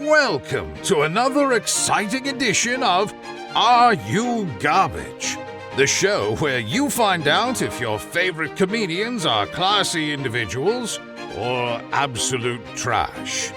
welcome to another exciting edition of Are You Garbage? The show where you find out if your favorite comedians are classy individuals or absolute trash.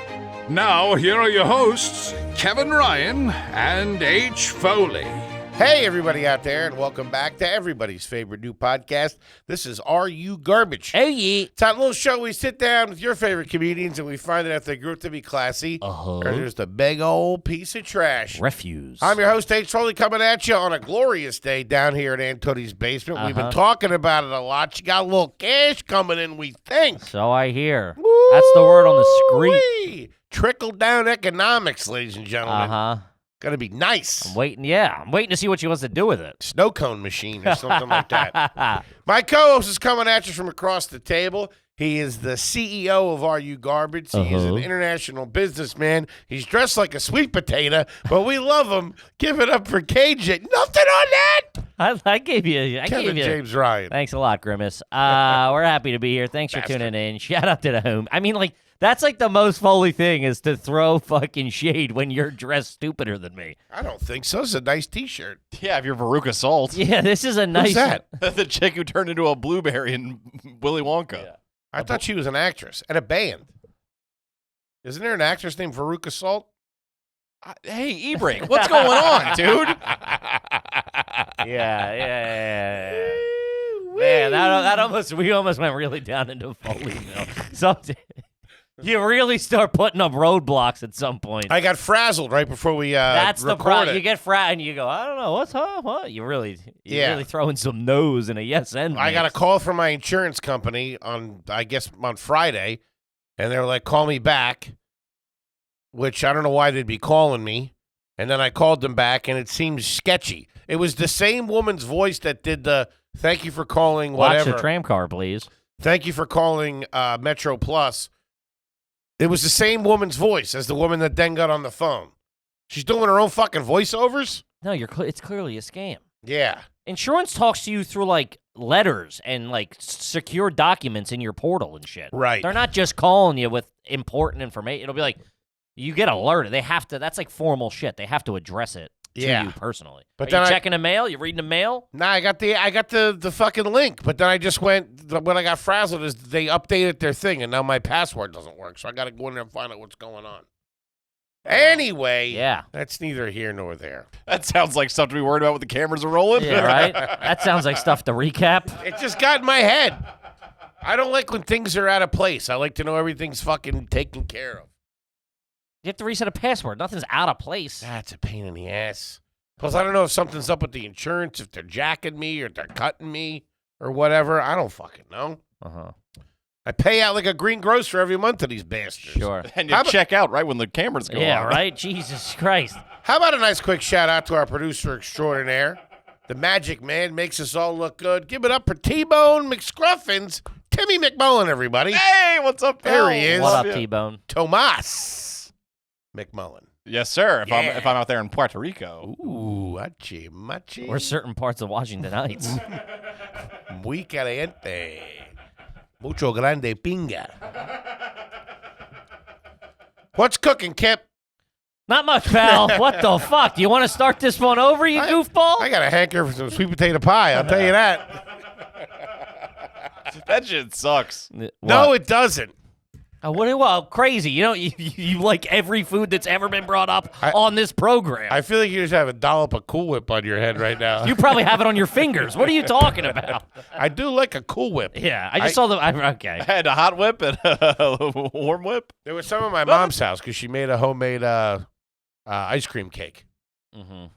Now, here are your hosts, Kevin Ryan and H. Foley. Hey, everybody out there, and welcome back to everybody's favorite new podcast. This is Are You Garbage? Oh, yeah. It's that little show we sit down with your favorite comedians, and we find out if they grew up to be classy or just a big old piece of trash. Refuse. I'm your host, H. Foley, coming at you on a glorious day down here at Aunt Tootie's basement. We've been talking about it a lot. She got a little cash coming in, we think. So I hear. That's the word on the street. Trickle-down economics, ladies and gentlemen. Uh-huh. Gonna be nice. I'm waiting to see what she wants to do with it. Snow cone machine or something like that. My co-host is coming at you from across the table. He is the CEO of Are You Garbage? He is an international businessman. He's dressed like a sweet potato, but we love him. Give it up for KJ. Nothing on that. I gave you. Kevin James Ryan. Thanks a lot, Grimace. We're happy to be here. Thanks for tuning in. Shout out to the home. I mean, like, that's like the most Foley thing is to throw fucking shade when you're dressed stupider than me. I don't think so. It's a nice T-shirt. Yeah, if you're Veruca Salt. Yeah, this is a nice. Who's that? The chick who turned into a blueberry in Willy Wonka. Yeah. I thought she was an actress and a band. Isn't there an actress named Veruca Salt? Hey, E-Break, what's going on, dude? Yeah. Man, we almost went really down into Foley. You really start putting up roadblocks at some point. I got frazzled right before we That's the problem. recorded. You get frazzled and you go, I don't know, what? You're really throwing some no's in a yes and I got a call from my insurance company on Friday, and they were like, call me back, which I don't know why they'd be calling me. And then I called them back, and it seemed sketchy. It was the same woman's voice that did the thank you for calling whatever. Watch the tram car, please. Thank you for calling Metro Plus. It was the same woman's voice as the woman that then got on the phone. She's doing her own fucking voiceovers? No, it's clearly a scam. Yeah. Insurance talks to you through, like, letters and, like, secure documents in your portal and shit. Right. They're not just calling you with important information. It'll be like, you get alerted. They have to, that's like formal shit. They have to address it to you personally. But Are then you checking the mail? You reading the mail? Nah, I got the fucking link, but then I just went, when I got frazzled is they updated their thing, and now my password doesn't work, so I got to go in there and find out what's going on. Anyway, that's neither here nor there. That sounds like stuff to be worried about when the cameras are rolling. Yeah, right? That sounds like stuff to recap. It just got in my head. I don't like when things are out of place. I like to know everything's fucking taken care of. You have to reset a password. Nothing's out of place. That's a pain in the ass. Plus, I don't know if something's up with the insurance, if they're jacking me or they're cutting me or whatever. I don't fucking know. Uh-huh. I pay out like a greengrocer every month to these bastards. Sure. And you check out right when the cameras go on. Yeah, right? Jesus Christ. How about a nice quick shout out to our producer extraordinaire? The Magic Man makes us all look good. Give it up for T-Bone McScruffins. Timmy McMullen, everybody. Hey, what's up, There pal? he is. What up, T-Bone? Tomas McMullen. Yes, sir. If I'm out there in Puerto Rico. Ooh, machi. Or certain parts of Washington Heights. Muy caliente. Mucho grande pinga. What's cooking, Kip? Not much, pal. What the fuck? Do you want to start this one over, you goofball? I got a hanker for some sweet potato pie, I'll tell you that. That shit sucks. No, it doesn't. Well, crazy. You know, you like every food that's ever been brought up on this program. I feel like you just have a dollop of Cool Whip on your head right now. You probably have it on your fingers. What are you talking about? I do like a Cool Whip. Yeah, I just saw the. Okay. I had a hot whip and a warm whip. There was some at my mom's house because she made a homemade ice cream cake. Mm-hmm.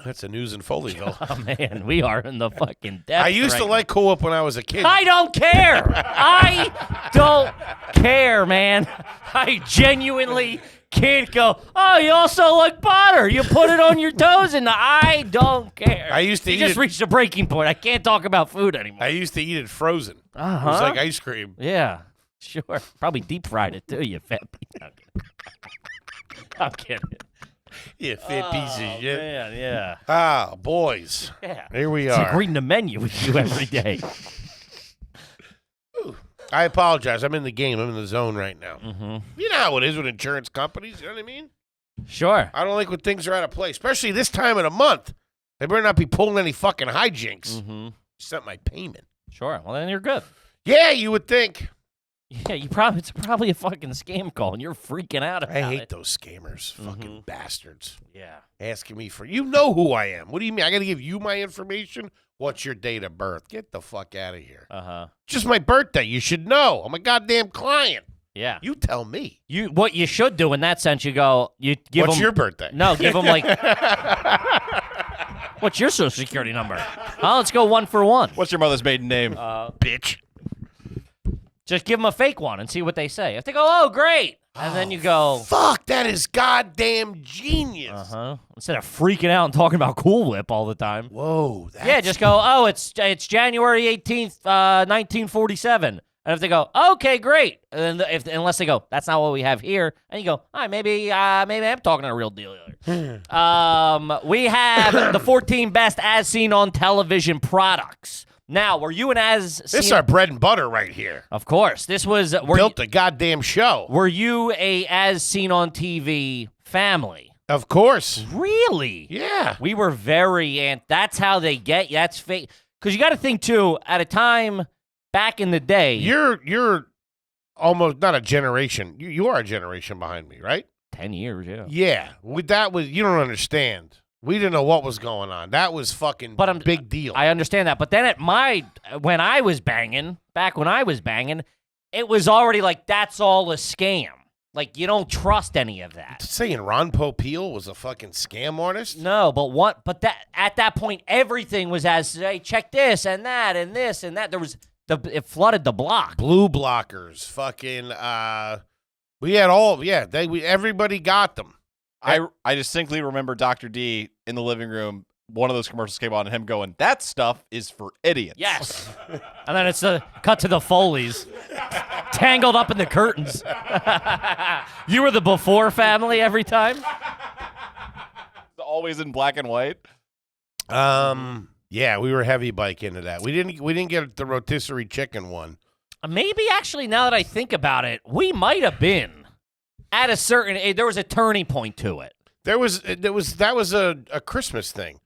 That's the news in Foleyville. Oh, man, we are in the fucking depths. I used to like Cool Whip when I was a kid. I don't care. I don't care, man. I genuinely can't go, oh, you also like butter. You put it on your toes, and I don't care. I used to You eat just it. reached a breaking point. I can't talk about food anymore. I used to eat it frozen. Uh-huh. It was like ice cream. Yeah, sure. Probably deep fried it, too, you fat piece. I'm kidding. You fat piece of shit. Man, yeah. Ah, boys. Yeah. Here we It's are. like reading the menu with you every day. I apologize. I'm in the game. I'm in the zone right now. Mm-hmm. You know how it is with insurance companies. You know what I mean? Sure. I don't like when things are out of place, especially this time of the month. They better not be pulling any fucking hijinks. Mm-hmm. Sent my payment. Sure. Well, then you're good. Yeah, you would think. Yeah, it's probably a fucking scam call, and you're freaking out about it. I hate those scammers. Fucking bastards. Yeah. Asking me for, you know who I am. What do you mean? I got to give you my information? What's your date of birth? Get the fuck out of here. Uh-huh. Just my birthday. You should know. I'm a goddamn client. Yeah. You tell me. What you should do in that sense, you give What's them, your birthday? No, give them like, what's your social security number? Oh, let's go 1 for 1. What's your mother's maiden name? Bitch. Just give them a fake one and see what they say. If they go, oh, great. And then you go, Fuck, that is goddamn genius. uh-huh. Instead of freaking out and talking about Cool Whip all the time. Whoa. That's... Yeah, just go, oh, it's January 18th, 1947. And if they go, okay, great. And then unless they go, that's not what we have here. And you go, all right, maybe I'm talking to a real deal here. We have the 14 best as seen on television products. Now, were you an as seen? This is our bread and butter right here. Of course. This was Built the goddamn show. Were you a as seen on TV family? Of course. Really? Yeah. We were very that's how they get you. That's fake. Because you got to think too. At a time back in the day, You're almost not a generation. You are a generation behind me, right? 10 years, yeah. Yeah. You don't understand. We didn't know what was going on. That was fucking big deal. I understand that. But then when I was banging, it was already like, that's all a scam. Like, you don't trust any of that. Saying Ron Popeil was a fucking scam artist? No, but at that point, everything was as, hey, check this and that and this and that. It flooded the block. Blue blockers, fucking, we had everybody got them. I distinctly remember Dr. D in the living room. One of those commercials came on and him going, that stuff is for idiots. Yes. And then it's a cut to the Foleys. Tangled up in the curtains. You were the before family every time? Always in black and white. Yeah, we were heavy bike into that. We didn't get the rotisserie chicken one. Maybe actually, now that I think about it, we might have been at a certain. There was a turning point to it. That was a Christmas thing.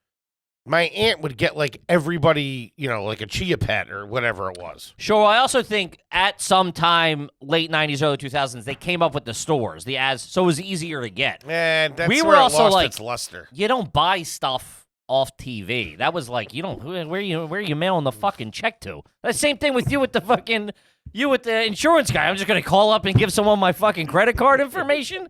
My aunt would get like everybody, like a Chia Pet or whatever it was. Sure. I also think at some time, late 90s, early 2000s, they came up with the stores, so it was easier to get. And that's we where were it also lost like, its luster. You don't buy stuff off TV. That was like, where are you mailing the fucking check to? The same thing with you with the insurance guy. I'm just gonna call up and give someone my fucking credit card information.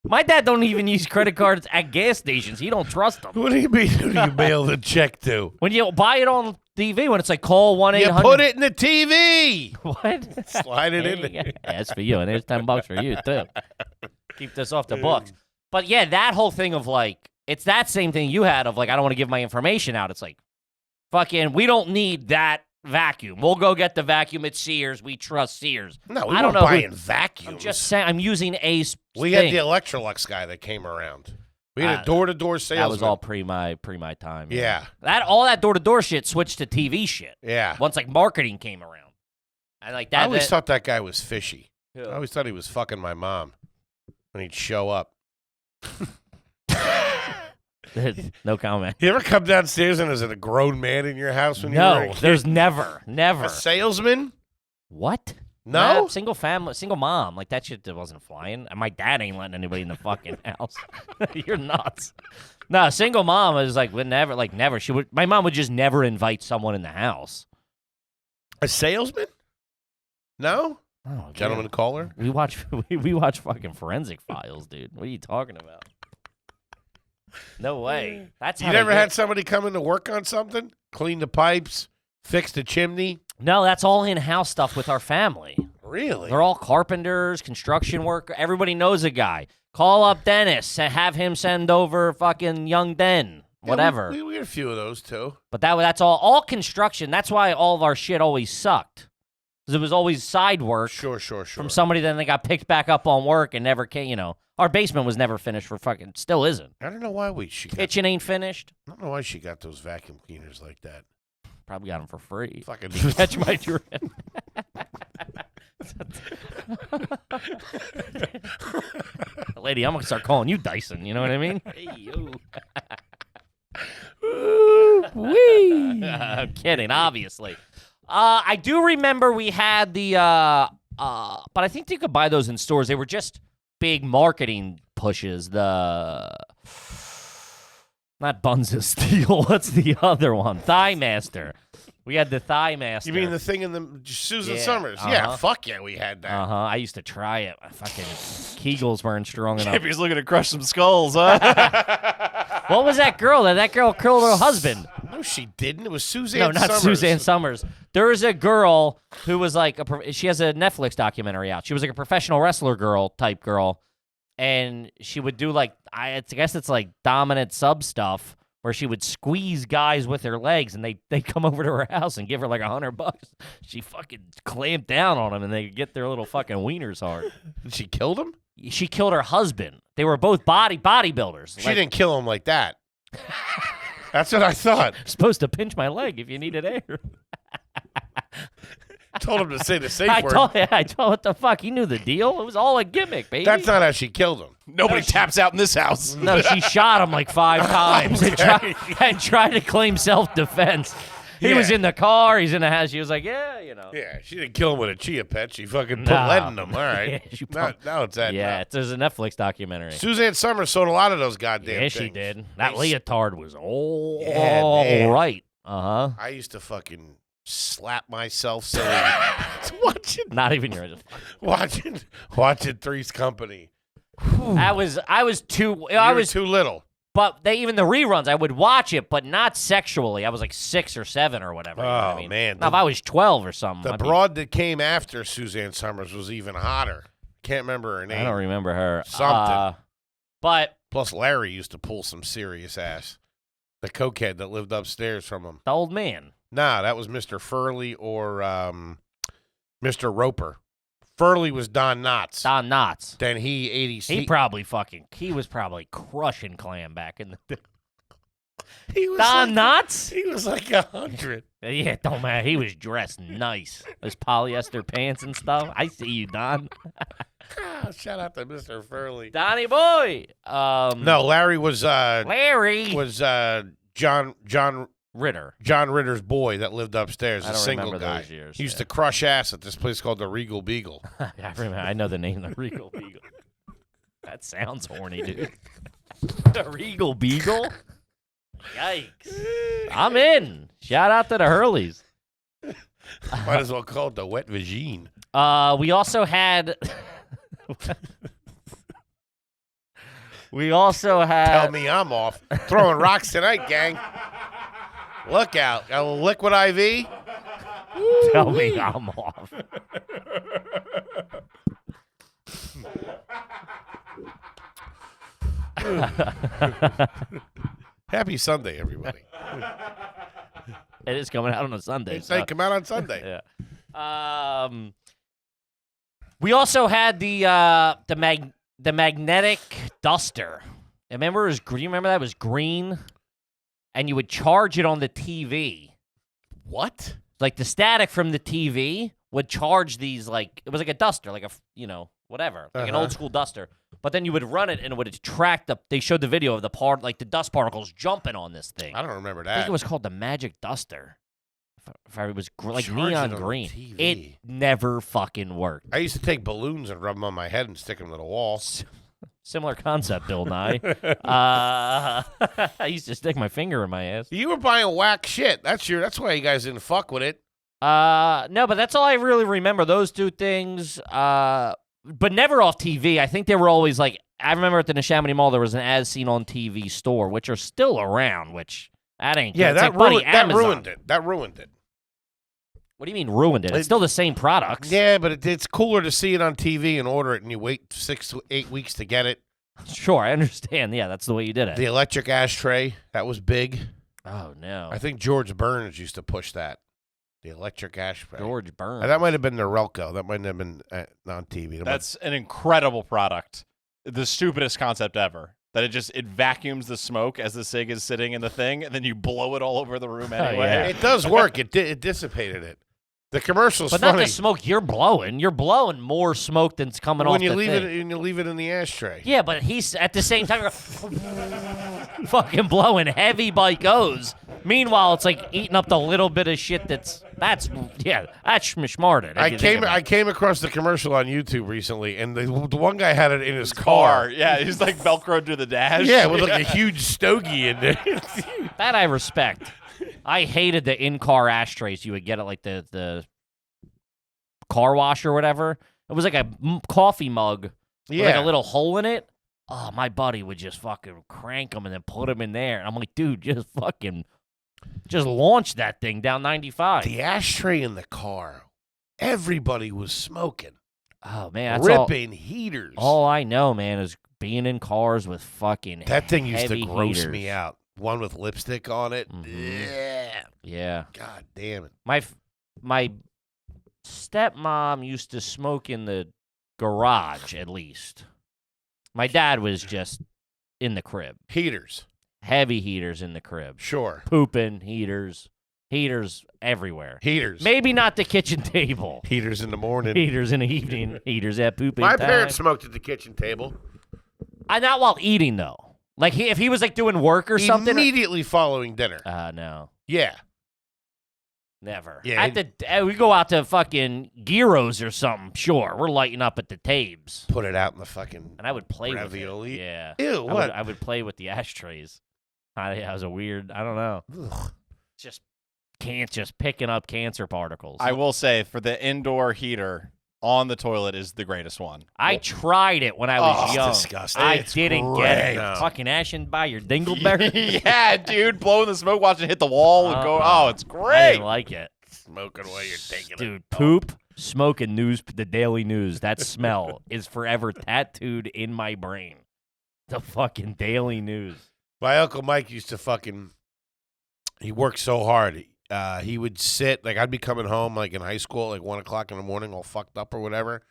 My dad don't even use credit cards at gas stations. He don't trust them. What do you mean? Who do you mail the check to? When you buy it on TV, when it's like call 1-800. You put it in the TV. What? Slide it in there. Yeah, that's for you, and there's $10 for you too. Keep this off the books. But yeah, that whole thing of like, it's that same thing you had of like, I don't want to give my information out. It's like, fucking, we don't need that vacuum. We'll go get the vacuum at Sears. We trust Sears. No, we I don't weren't know buying vacuums. I'm just saying, I'm using a We thing. had the Electrolux guy that came around. We had a door-to-door salesman. That was all pre my time. Yeah. All that door-to-door shit switched to TV shit. Yeah. Once like marketing came around. And like that. I always thought that guy was fishy. I always thought he was fucking my mom when he'd show up. No comment. You ever come downstairs and there's a grown man in your house when you were a kid? There's never. A salesman? What? No? Nah, single mom. Like, that shit wasn't flying. And my dad ain't letting anybody in the fucking house. You're nuts. No, single mom is like, never. My mom would just never invite someone in the house. A salesman? No? Oh, Gentleman caller? We watch fucking Forensic Files, dude. What are you talking about? No way. That's You never had somebody come in to work on something? Clean the pipes? Fix the chimney? No, that's all in-house stuff with our family. Really? They're all carpenters, construction worker. Everybody knows a guy. Call up Dennis and have him send over fucking young Den. Whatever. Yeah, we had a few of those, too. But that's all construction. That's why all of our shit always sucked. Because it was always side work. Sure. From somebody, then they got picked back up on work and never came, Our basement was never finished still isn't. I don't know why Kitchen ain't finished. I don't know why she got those vacuum cleaners like that. Probably got them for free. Fucking Catch my drift. Lady, I'm gonna start calling you Dyson. You know what I mean? Hey, yo. I'm kidding, obviously. I do remember we had the, but I think you could buy those in stores. They were just big marketing pushes. Not Buns of Steel. What's the other one? Thigh Master. We had the Thigh Master. You mean the thing in the Susan Yeah, Summers? uh-huh. Yeah, fuck yeah, we had that. I used to try it. My fucking Kegels weren't strong enough. He's looking to crush some skulls, huh? What was that girl? That girl killed her husband. No, she didn't. It was Suzanne No, not Summers. Suzanne Summers. There was a girl who was like she has a Netflix documentary out. She was like a professional wrestler type girl, and she would do like I guess it's like dominant sub stuff where she would squeeze guys with her legs, and they come over to her house and give her like $100. She fucking clamped down on them, and they get their little fucking wieners hard. She killed him? She killed her husband. They were both bodybuilders. She didn't kill him like that. That's what I thought. Supposed to pinch my leg if you needed air. Told him to say the safe I word. told what the fuck? He knew the deal. It was all a gimmick, baby. That's not how she killed him. Nobody taps out in this house. No, she shot him like 5 times and tried to claim self-defense. He was in the car. He's in the house. She was like, yeah, you know. Yeah, she didn't kill him with a chia pet. She fucking put lead in him. All right. Yeah, she now it's that. Yeah, there's a Netflix documentary. Suzanne Summers sold a lot of those goddamn Yeah, things. she did. That leotard was all man. right. Uh-huh. I used to fucking slap myself silly watching Not even your. watching Three's Company. I was too. You were too little. But even the reruns, I would watch it, but not sexually. I was like 6 or 7 or whatever. You know what I mean? Man. Now, if I was 12 or something. The broad that came after Suzanne Summers was even hotter. Can't remember her name. I don't remember her. Something. But Plus, Larry used to pull some serious ass. The cokehead that lived upstairs from him. the old man. Nah, that was Mr. Furley or Mr. Roper. Furley was Don Knotts. Don Knotts. Then he He was probably crushing Clam back in the he was Don like, Knotts? He was like 100. Yeah, don't matter. He was dressed nice. Those polyester pants and stuff. I see you, Don. Shout out to Mr. Furley. Donnie boy. No, Larry was Larry John Ritter. John Ritter's boy that lived upstairs, I a don't single remember guy. those years, He used yeah. to crush ass at this place called the Regal Beagle. I remember. I know the name, the Regal Beagle. That sounds horny, dude. The Regal Beagle. Yikes! I'm in. Shout out to the Hurleys. Might as well call it the Wet Vagine. We also had. We also had. Tell me I'm off. Throwing rocks tonight, gang. Look out. Got a little liquid IV. Tell me I'm off. Happy Sunday, everybody. It is coming out on a Sunday. They come out on Sunday. Yeah. We also had the magnetic duster. Remember, do you remember that? It was green, and you would charge it on the TV. What? Like the static from the TV would charge these, like, it was like a duster, like whatever, like an old school duster. But then you would run it and it would track they showed the video of the dust particles jumping on this thing. I don't remember I that. think it was called the Magic Duster. If it was like Charge neon it on green. TV. It never fucking worked. I used to take balloons and rub them on my head and stick them to the wall. Similar concept, Bill Nye. I used to stick my finger in my ass. You were buying whack shit. That's why you guys didn't fuck with it. No, but that's all I really remember. Those two things. But never off TV. I think they were always like. I remember at the Neshaminy Mall there was an as seen on TV store, which are still around. Which that ain't. Yeah, good. It's that like, buddy, ruined. That Amazon. ruined it. That ruined it. What do you mean ruined it? It's still the same products. Yeah, but it's cooler to see it on TV and order it, and you wait 6 to 8 weeks to get it. Sure, I understand. Yeah, that's the way you did it. The electric ashtray, that was big. Oh no, I think George Burns used to push that. The electric ashtray. George Burns. That might have been the Relco. That might have been on TV. That's an incredible product. The stupidest concept ever. That it vacuums the smoke as the cig is sitting in the thing, and then you blow it all over the room anyway. yeah. It does work. It dissipated it. The commercial's But funny. not the smoke you're blowing. You're blowing more smoke than's coming off when you the leave thing. it, when you leave it in the ashtray. Yeah, but he's at the same time fucking blowing heavy like O's. Meanwhile, it's like eating up the little bit of shit that's schmishmarted. I came across the commercial on YouTube recently, and the one guy had it in his car. Yeah, he's like Velcroed to the dash. Yeah, with like a huge stogie in there. That I respect. I hated the in-car ashtrays you would get at like the car wash or whatever. It was like a coffee mug with like a little hole in it. Oh, my buddy would just fucking crank them and then put them in there. And I'm like, dude, just launch that thing down 95. The ashtray in the car. Everybody was smoking. Oh, man. That's ripping heaters. All I know, man, is being in cars with fucking that thing used to heavy gross heaters. me out. One with lipstick on it. Yeah. God damn it. My stepmom used to smoke in the garage, at least. My dad was just in the crib. Heaters. Heavy heaters in the crib. Sure. Pooping, heaters everywhere. Heaters. Maybe not the kitchen table. Heaters in the morning. Heaters in the evening. Heaters at pooping My time. parents smoked at the kitchen table. Not while eating, though. Like, if he was, like, doing work or something. Immediately following dinner. No. Yeah. Never. Yeah, We go out to fucking Gyros or something. Sure, we're lighting up at the Tabes. Put it out in the fucking And I would play ravioli. with it. Yeah. Ew, what? I would play with the ashtrays. I was a weird, I don't know. Ugh. Just picking up cancer particles. I will say, for the indoor heater on the toilet is the greatest one. I tried it when I was young. Disgusting. I It's didn't get it. great. No. Fucking ashing by your dingleberry. Yeah, dude, blowing the smoke, watching it hit the wall and go, oh, it's I great. didn't like it. Smoking while you're taking it. Dude, poop, smoking news, the Daily News, that smell is forever tattooed in my brain. The fucking Daily News. My Uncle Mike used to he worked so hard. He would sit, like I'd be coming home like in high school, like 1 o'clock in the morning, all fucked up or whatever.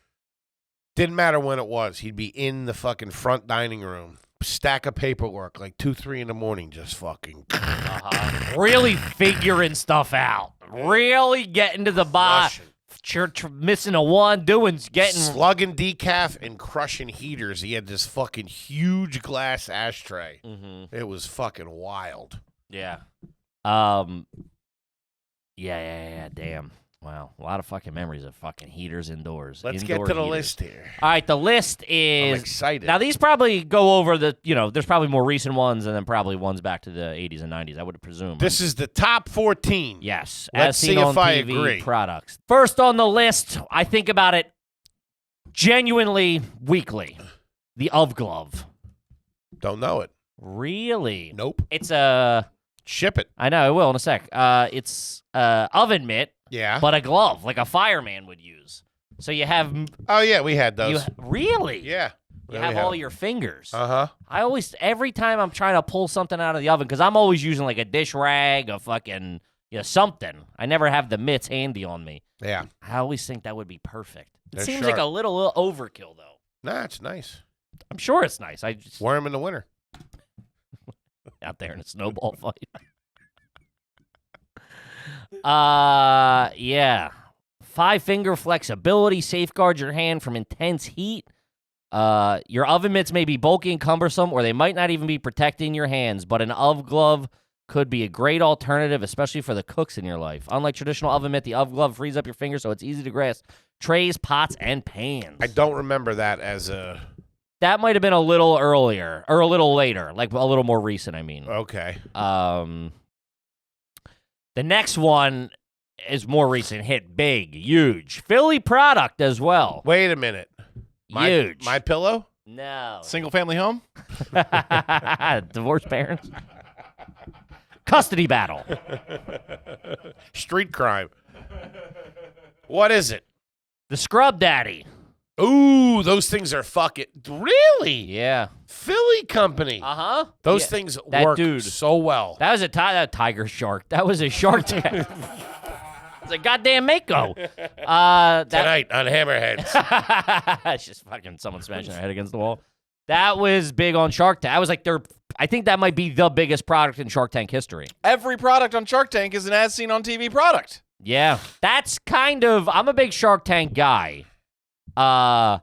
Didn't matter when it was. He'd be in the fucking front dining room, stack of paperwork, like 2, 3 in the morning, just fucking. Really figuring stuff out. Really getting to the bottom. Missing a one, getting. Slugging decaf and crushing heaters. He had this fucking huge glass ashtray. Mm-hmm. It was fucking wild. Yeah. Yeah, damn. Wow. A lot of fucking memories of fucking heaters indoors. Let's Indoor get to the heaters. list here. All right, the list I'm is. excited. Now, these probably go over there's probably more recent ones and then probably ones back to the 80s and 90s, I would presume. This is the top 14. Yes. Let's as seen see on if I TV agree. products. First on the list, I think about it genuinely weekly. The UV glove. Don't know it. Really? Nope. It's a. Ship it. I know, I will in a sec. It's oven mitt, Yeah. but a glove, like a fireman would use. So you have. Oh, yeah, we had those. Really? Yeah. You have all your fingers. Uh-huh. I always, every time I'm trying to pull something out of the oven, because I'm always using like a dish rag, a fucking, something. I never have the mitts handy on me. Yeah. I always think that would be perfect. It They're seems sharp. like a little overkill, though. Nah, it's nice. I'm sure it's nice. I just Wear them in the winter. out there in a snowball fight. Yeah. 5-finger flexibility safeguards your hand from intense heat. Your oven mitts may be bulky and cumbersome, or they might not even be protecting your hands, but an UV glove could be a great alternative, especially for the cooks in your life. Unlike traditional oven mitt, the UV glove frees up your fingers so it's easy to grasp trays, pots, and pans. I don't remember that as a... That might have been a little earlier, or a little later, like a little more recent, I mean. Okay. The next one is more recent, hit big, huge. Philly product as well. Wait a minute. Huge. My pillow? No. Single family home? Divorced parents. Custody battle. Street crime. What is it? The Scrub Daddy. Ooh, those things are fucking... Really? Yeah. Philly company. Uh-huh. Those Yeah. things That work dude. so well. That was a tiger shark. That was a shark tank. It's a goddamn Mako. Tonight on Hammerheads. It's just fucking someone smashing their head against the wall. That was big on Shark Tank. That was like I think that might be the biggest product in Shark Tank history. Every product on Shark Tank is an as seen on TV product. Yeah, that's kind of. I'm a big Shark Tank guy, and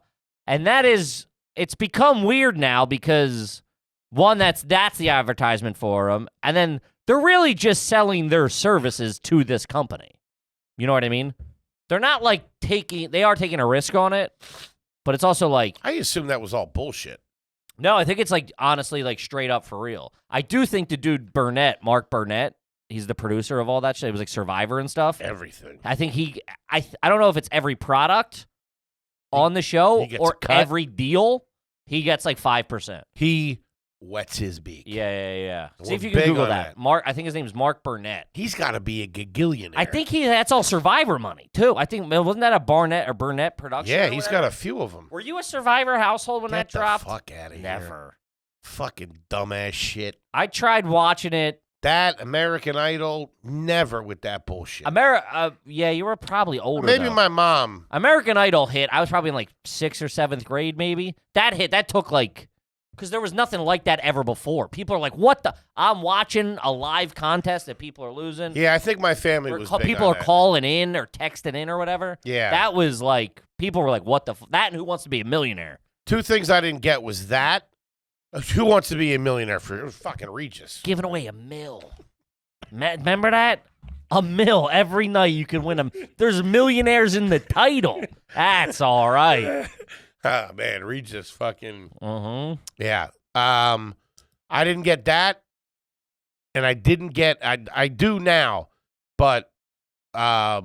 it's become weird now because one, that's the advertisement for them, and then they're really just selling their services to this company. You know what I mean? They're not like they are taking a risk on it, but it's also like. I assume that was all bullshit. No, I think it's like honestly like straight up for real. I do think the dude Mark Burnett. He's the producer of all that shit. It was like Survivor and stuff. Everything. I think I don't know if it's every product on the show or every deal. He gets like 5%. He wets his beak. Yeah. See We're if you can big Google on that. that. I think his name is Mark Burnett. He's got to be a gagillionaire. I think that's all Survivor money too. I think wasn't that a Burnett production? Yeah, he's got a few of them. Were you a Survivor household when that dropped? Get the fuck out of here. Never. Fucking dumbass shit. I tried watching it. That American Idol, never with that bullshit. Yeah, you were probably older. Maybe though. my mom. American Idol hit. I was probably in like 6th or 7th grade, maybe. That hit. That took like, because there was nothing like that ever before. People are like, "What the?" I'm watching a live contest that people are losing. Yeah, I think my family was big people on are that. calling in or texting in or whatever. Yeah. That was like, people were like, "What the?" That and Who Wants to Be a Millionaire? Two things I didn't get was that. Who Wants to Be a Millionaire for it was fucking Regis. Giving away $1 million. Remember that? $1 million every night. You can win them. There's millionaires in the title. That's all right. Ah, man, Regis fucking. Mm-hmm. Yeah. I didn't get that, and I didn't get. I do now, but the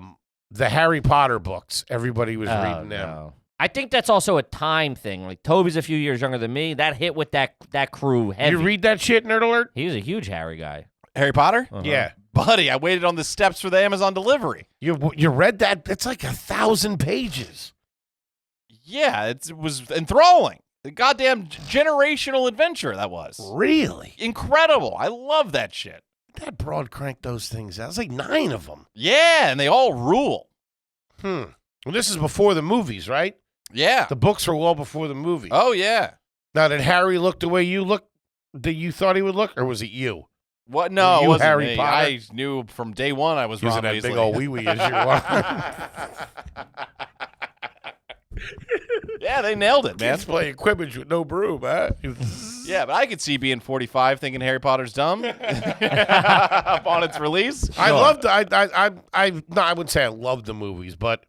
Harry Potter books. Everybody was reading them. No. I think that's also a time thing. Like Toby's a few years younger than me. That hit with that crew heavy. You read that shit, Nerd Alert? He was a huge Harry guy. Harry Potter? Uh-huh. Yeah. Buddy, I waited on the steps for the Amazon delivery. You read that? It's like 1,000 pages. Yeah, it was enthralling. The goddamn generational adventure that was. Really? Incredible. I love that shit. That broad cranked those things out. It's like 9 of them. Yeah, and they all rule. Well, this is before the movies, right? Yeah. The books were well before the movie. Oh, yeah. Now, did Harry look the way you looked? That you thought he would look, or was it you? What? No, Were it you wasn't Harry me. Potter? I knew from day one I was Using Ron that Weasley. big old wee wee as you were. Yeah, they nailed it, man. Kids playing Quidditch with no broom, huh? Yeah, but I could see being 45 thinking Harry Potter's dumb upon its release. I loved. I wouldn't say I loved the movies, but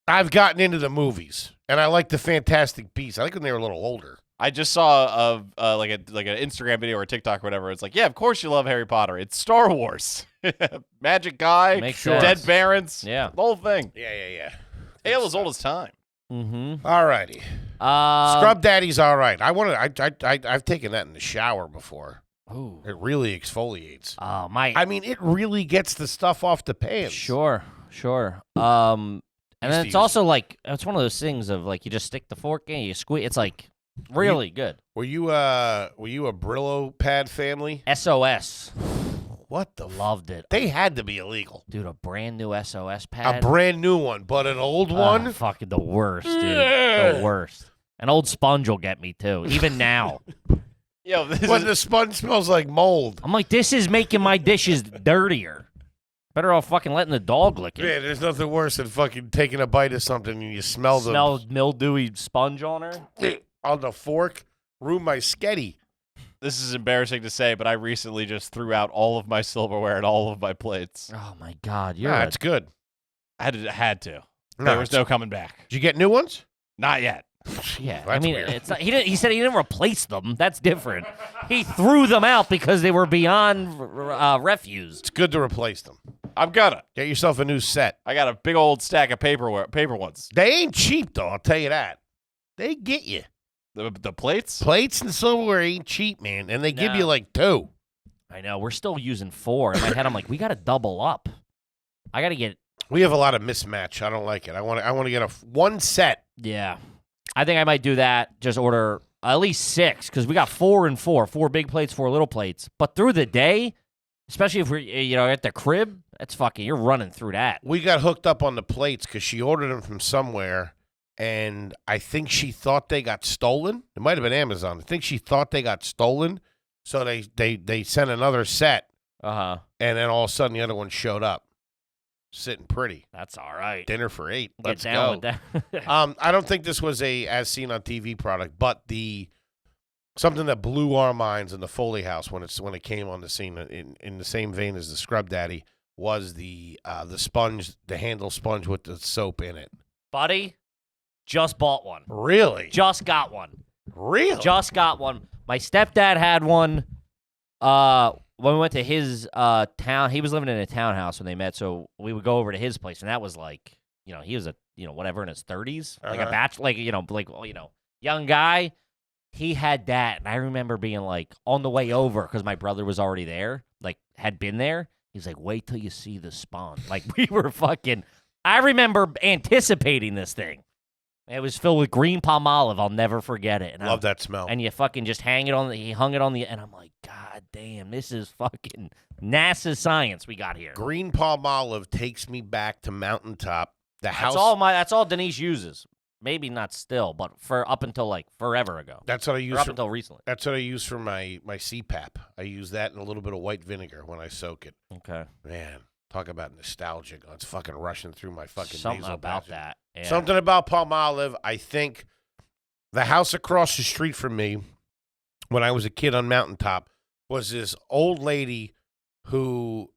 I've gotten into the movies, and I like the Fantastic Beasts. I like when they were a little older. I just saw like an Instagram video or a TikTok or whatever. It's like, yeah, of course you love Harry Potter. It's Star Wars, magic guy, Makes sense. dead parents, Yeah. the whole thing. Yeah. Tale as old as time. Mm-hmm. All righty. Scrub Daddy's all right. I've taken that in the shower before. Ooh. It really exfoliates. Oh, my. I mean, it really gets the stuff off the pans. Sure. And then it's also like, it's one of those things of like, you just stick the fork in, you squeeze. It's like really good. Were you a Brillo pad family? SOS. What the? Loved it. They had to be illegal. Dude, a brand new SOS A pad. brand new one, but an old one. Fucking the worst, dude. The worst. An old sponge will get me too, even now. Yo, When the sponge smells like mold. I'm like, this is making my dishes dirtier. Better off fucking letting the dog lick it. Yeah, there's nothing worse than fucking taking a bite of something and you smell mildewy sponge on her. on the fork. Ruin my sketty. This is embarrassing to say, but I recently just threw out all of my silverware and all of my plates. Oh my god, It's good. I had to. No, There was no coming back. Did you get new ones? Not yet. yeah. That's I mean, weird. it's not, he said he didn't replace them. That's different. He threw them out because they were beyond refuse. It's good to replace them. I'm gonna. Get yourself a new set. I got a big old stack of paper ones. They ain't cheap, though, I'll tell you that. They get you. The plates? Plates and silverware ain't cheap, man, and they give No. you like 2. I know. We're still using 4. In my head, I'm like, we got to double up. I got to get. We have a lot of mismatch. I don't like it. I want to get one set. Yeah. I think I might do that. Just order at least 6 because we got 4 and 4. 4 big plates, 4 little plates. But through the day, especially if we're at the crib, that's fucking. You're running through that. We got hooked up on the plates because she ordered them from somewhere, and I think she thought they got stolen. It might have been Amazon. I think she thought they got stolen, so they sent another set, Uh huh. and then all of a sudden the other one showed up. sitting pretty. That's all right. Dinner for 8. Get Let's down go. with that. I don't think this was a as seen on TV product, but something that blew our minds in the Foley house when it came on the scene in the same vein as the Scrub Daddy was the sponge, the handle sponge with the soap in it. Buddy, just bought one. Really? Just got one. Really? Just got one. My stepdad had one when we went to his town. He was living in a townhouse when they met, so we would go over to his place, and that was like, he was whatever in his 30s, like a bachelor, young guy. He had that, and I remember being like on the way over because my brother was already there, like had been there. He's like, "Wait till you see the sponge." Like we were fucking. I remember anticipating this thing. It was filled with green palm olive. I'll never forget it. And Love that smell. And you fucking just hang it on. He hung it on the. And I'm like, God damn, this is fucking NASA science we got here. Green palm olive takes me back to Mountaintop. House. That's all Denise uses. Maybe not still, but for up until like forever ago. That's what I use. Up until recently. That's what I use for my CPAP. I use that and a little bit of white vinegar when I soak it. Okay. Man, talk about nostalgic. It's fucking rushing through my fucking Something nasal about passage. that. Yeah. Something about palm olive. I think the house across the street from me, when I was a kid on Mountaintop, was this old lady who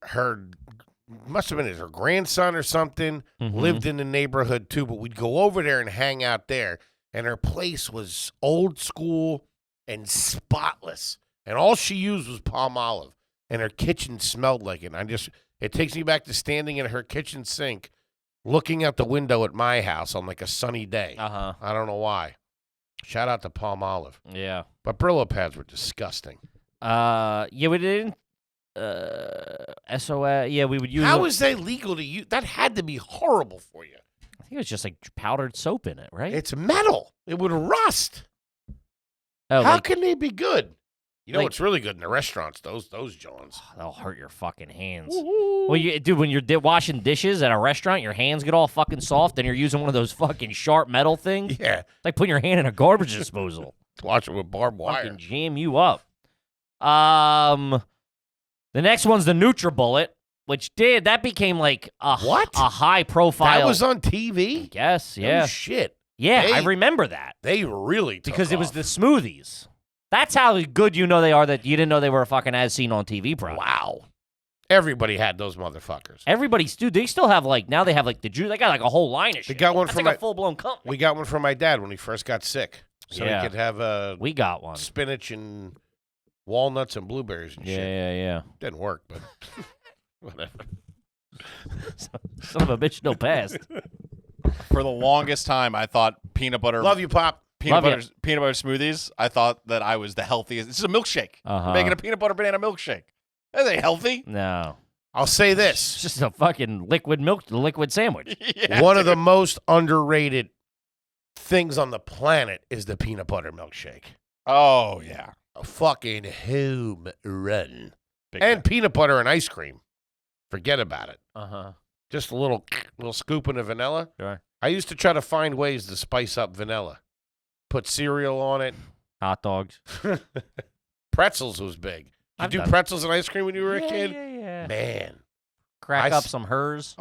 must have been her grandson or something, lived in the neighborhood too, but we'd go over there and hang out there, and her place was old school and spotless, and all she used was palm olive, and her kitchen smelled like it. It takes me back to standing in her kitchen sink, looking out the window at my house on like a sunny day. I don't know why. Shout out to palm olive. Yeah. But Brillo pads were disgusting. Yeah, we didn't. SOS. Yeah, we would use. How is that legal to use? That had to be horrible for you. I think it was just like powdered soap in it, right? It's metal. It would rust. Oh, How like, can they be good? You know like- what's really good in the restaurants? Those Johns. they'll hurt your fucking hands. Woo-hoo. Well, when you're washing dishes at a restaurant, your hands get all fucking soft, and you're using one of those fucking sharp metal things. Yeah. It's like putting your hand in a garbage disposal. Watch it with barbed wire. Fucking jam you up. The next one's the NutriBullet, which became like a high profile. That was on TV? Yes, yeah. Oh, shit. Yeah, They- I remember that. They really took Because it was off. the smoothies. That's how good you know they are that you didn't know they were fucking as seen on TV product. Wow. Everybody had those motherfuckers. Everybody's, dude, they still have like, now they have like the juice. They got like a whole line of shit. got one That's for like my- a full-blown company. We got one for my dad when he first got sick. So Yeah. he could have We got one. spinach and walnuts and blueberries and shit. Yeah. Didn't work, but whatever. Son of a bitch still passed. For the longest time, I thought peanut butter. Love you, Pop. Peanut Love butter, peanut butter smoothies. I thought that I was the healthiest. This is a milkshake. Uh-huh. Making a peanut butter banana milkshake. That ain't healthy. No. I'll say It's this. just a fucking liquid sandwich. Yeah. One of the most underrated things on the planet is the peanut butter milkshake. Oh yeah. A fucking home run. Big And time. peanut butter and ice cream. Forget about it. Uh-huh. Just a little scooping of vanilla. Sure. I used to try to find ways to spice up vanilla. Put cereal on it. Hot dogs. Pretzels was big. Did I've you do done- pretzels and ice cream when you were a kid? Yeah. Man. Crack I up s- some hers.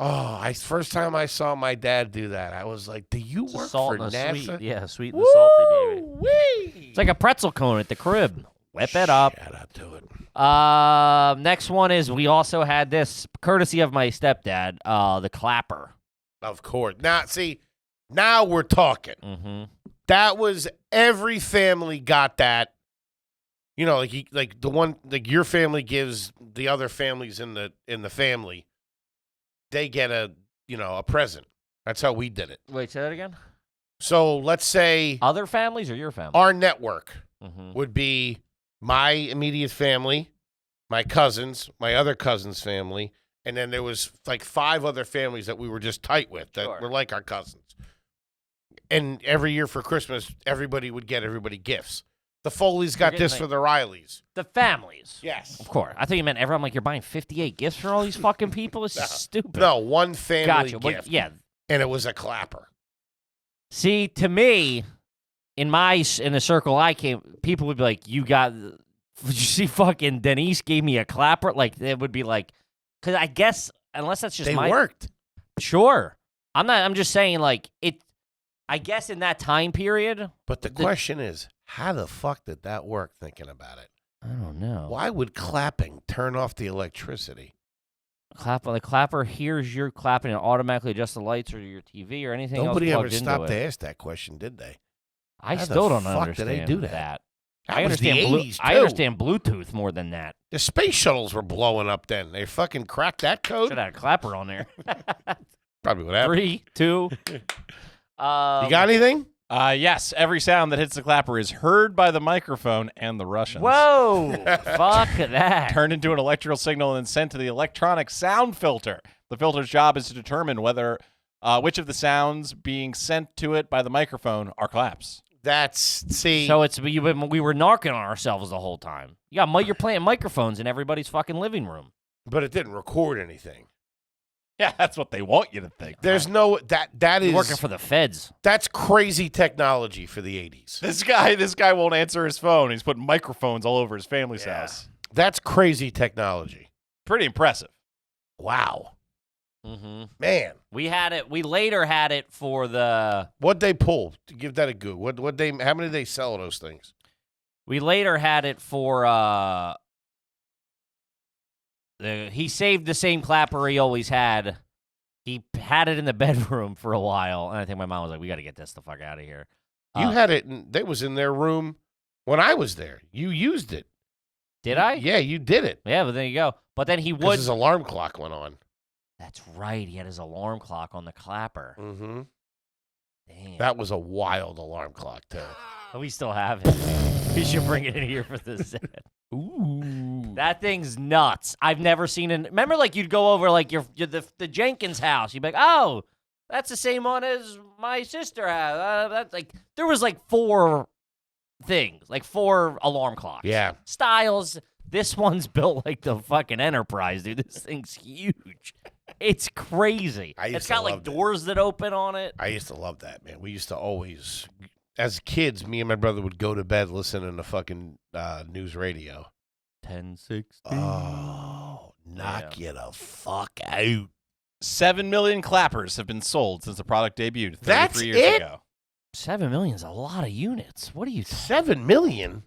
First time I saw my dad do that, I was like, do you It's a work salt for and a NASA? sweet. Yeah, sweet and a salty, baby. Woo-wee. It's like a pretzel cone at the crib. Whip it up. Shout out to it. Next one is we also had this courtesy of my stepdad, the clapper. Of course. Now we're talking. Mm-hmm. That was every family got that. You know, like the one like your family gives the other families in the family. They get a present. That's how we did it. Wait, say that again? So let's say Other families or your family? our network Mm-hmm. would be my immediate family, my cousins, my other cousin's family, and then there was like 5 other families that we were just tight with that Sure. were like our cousins. And every year for Christmas, everybody would get everybody gifts. The Foleys got getting this like- for the Rileys. The families. Yes. Of course. I think you meant everyone. Like, you're buying 58 gifts for all these fucking people? This is stupid. No, one family Gotcha. gift. Well, yeah. And it was a clapper. See, to me, in the circle I came, people would be like, did you see fucking Denise gave me a clapper? Like, it would be like, because I guess, unless that's just They my. worked. Sure. I'm just saying, like, I guess in that time period. But the question is, how the fuck did that work, thinking about it? I don't know. Why would clapping turn off the electricity? The clapper hears your clapping and automatically adjusts the lights or your TV or anything Nobody else ever plugged into stopped to it. ask that question, did they? I How the still don't fuck understand did they do that? That I was the understand 80s, I too. understand Bluetooth more than that. The space shuttles were blowing up then. They fucking cracked that code? Should have had a clapper on there. Probably what happened. 3, 2. You got anything? Yes, every sound that hits the clapper is heard by the microphone and the Russians. Whoa! Fuck that. Turned into an electrical signal and then sent to the electronic sound filter. The filter's job is to determine whether which of the sounds being sent to it by the microphone are claps. So we were narking on ourselves the whole time. You're playing microphones in everybody's fucking living room. But it didn't record anything. Yeah, that's what they want you to think. There's no that is You're working for the feds. That's crazy technology for the 80s. This guy won't answer his phone. He's putting microphones all over his family's house. That's crazy technology. Pretty impressive. Wow. Mm-hmm. Man. We later had it for the. What'd they pull? To give that a go. How many did they sell of those things? We later had it for he saved the same clapper he always had. He had it in the bedroom for a while, and I think my mom was like, "We got to get this the fuck out of here." You had it. That was in their room when I was there. You used it. Did I? Yeah, you did it. Yeah, but there you go. But then he 'Cause would. his alarm clock went on. That's right. He had his alarm clock on the clapper. Mm-hmm. Damn. That was a wild alarm clock too. We still have it. We should bring it in here for the set. Ooh. That thing's nuts. I've never seen it. Remember, like, you'd go over, like, the Jenkins house. You'd be like, oh, that's the same one as my sister has. That's like, there was, like, 4 things, like 4 alarm clocks. Yeah. Styles. This one's built like the fucking Enterprise, dude. This thing's huge. It's crazy. It's got, like, doors that open on it. I used to love that, man. We used to always, as kids, me and my brother would go to bed listening to fucking news radio. 1060. Oh, knock you the fuck out. 7 million clappers have been sold since the product debuted 33 That's years it? ago. 7 million is a lot of units. What are you 7 million?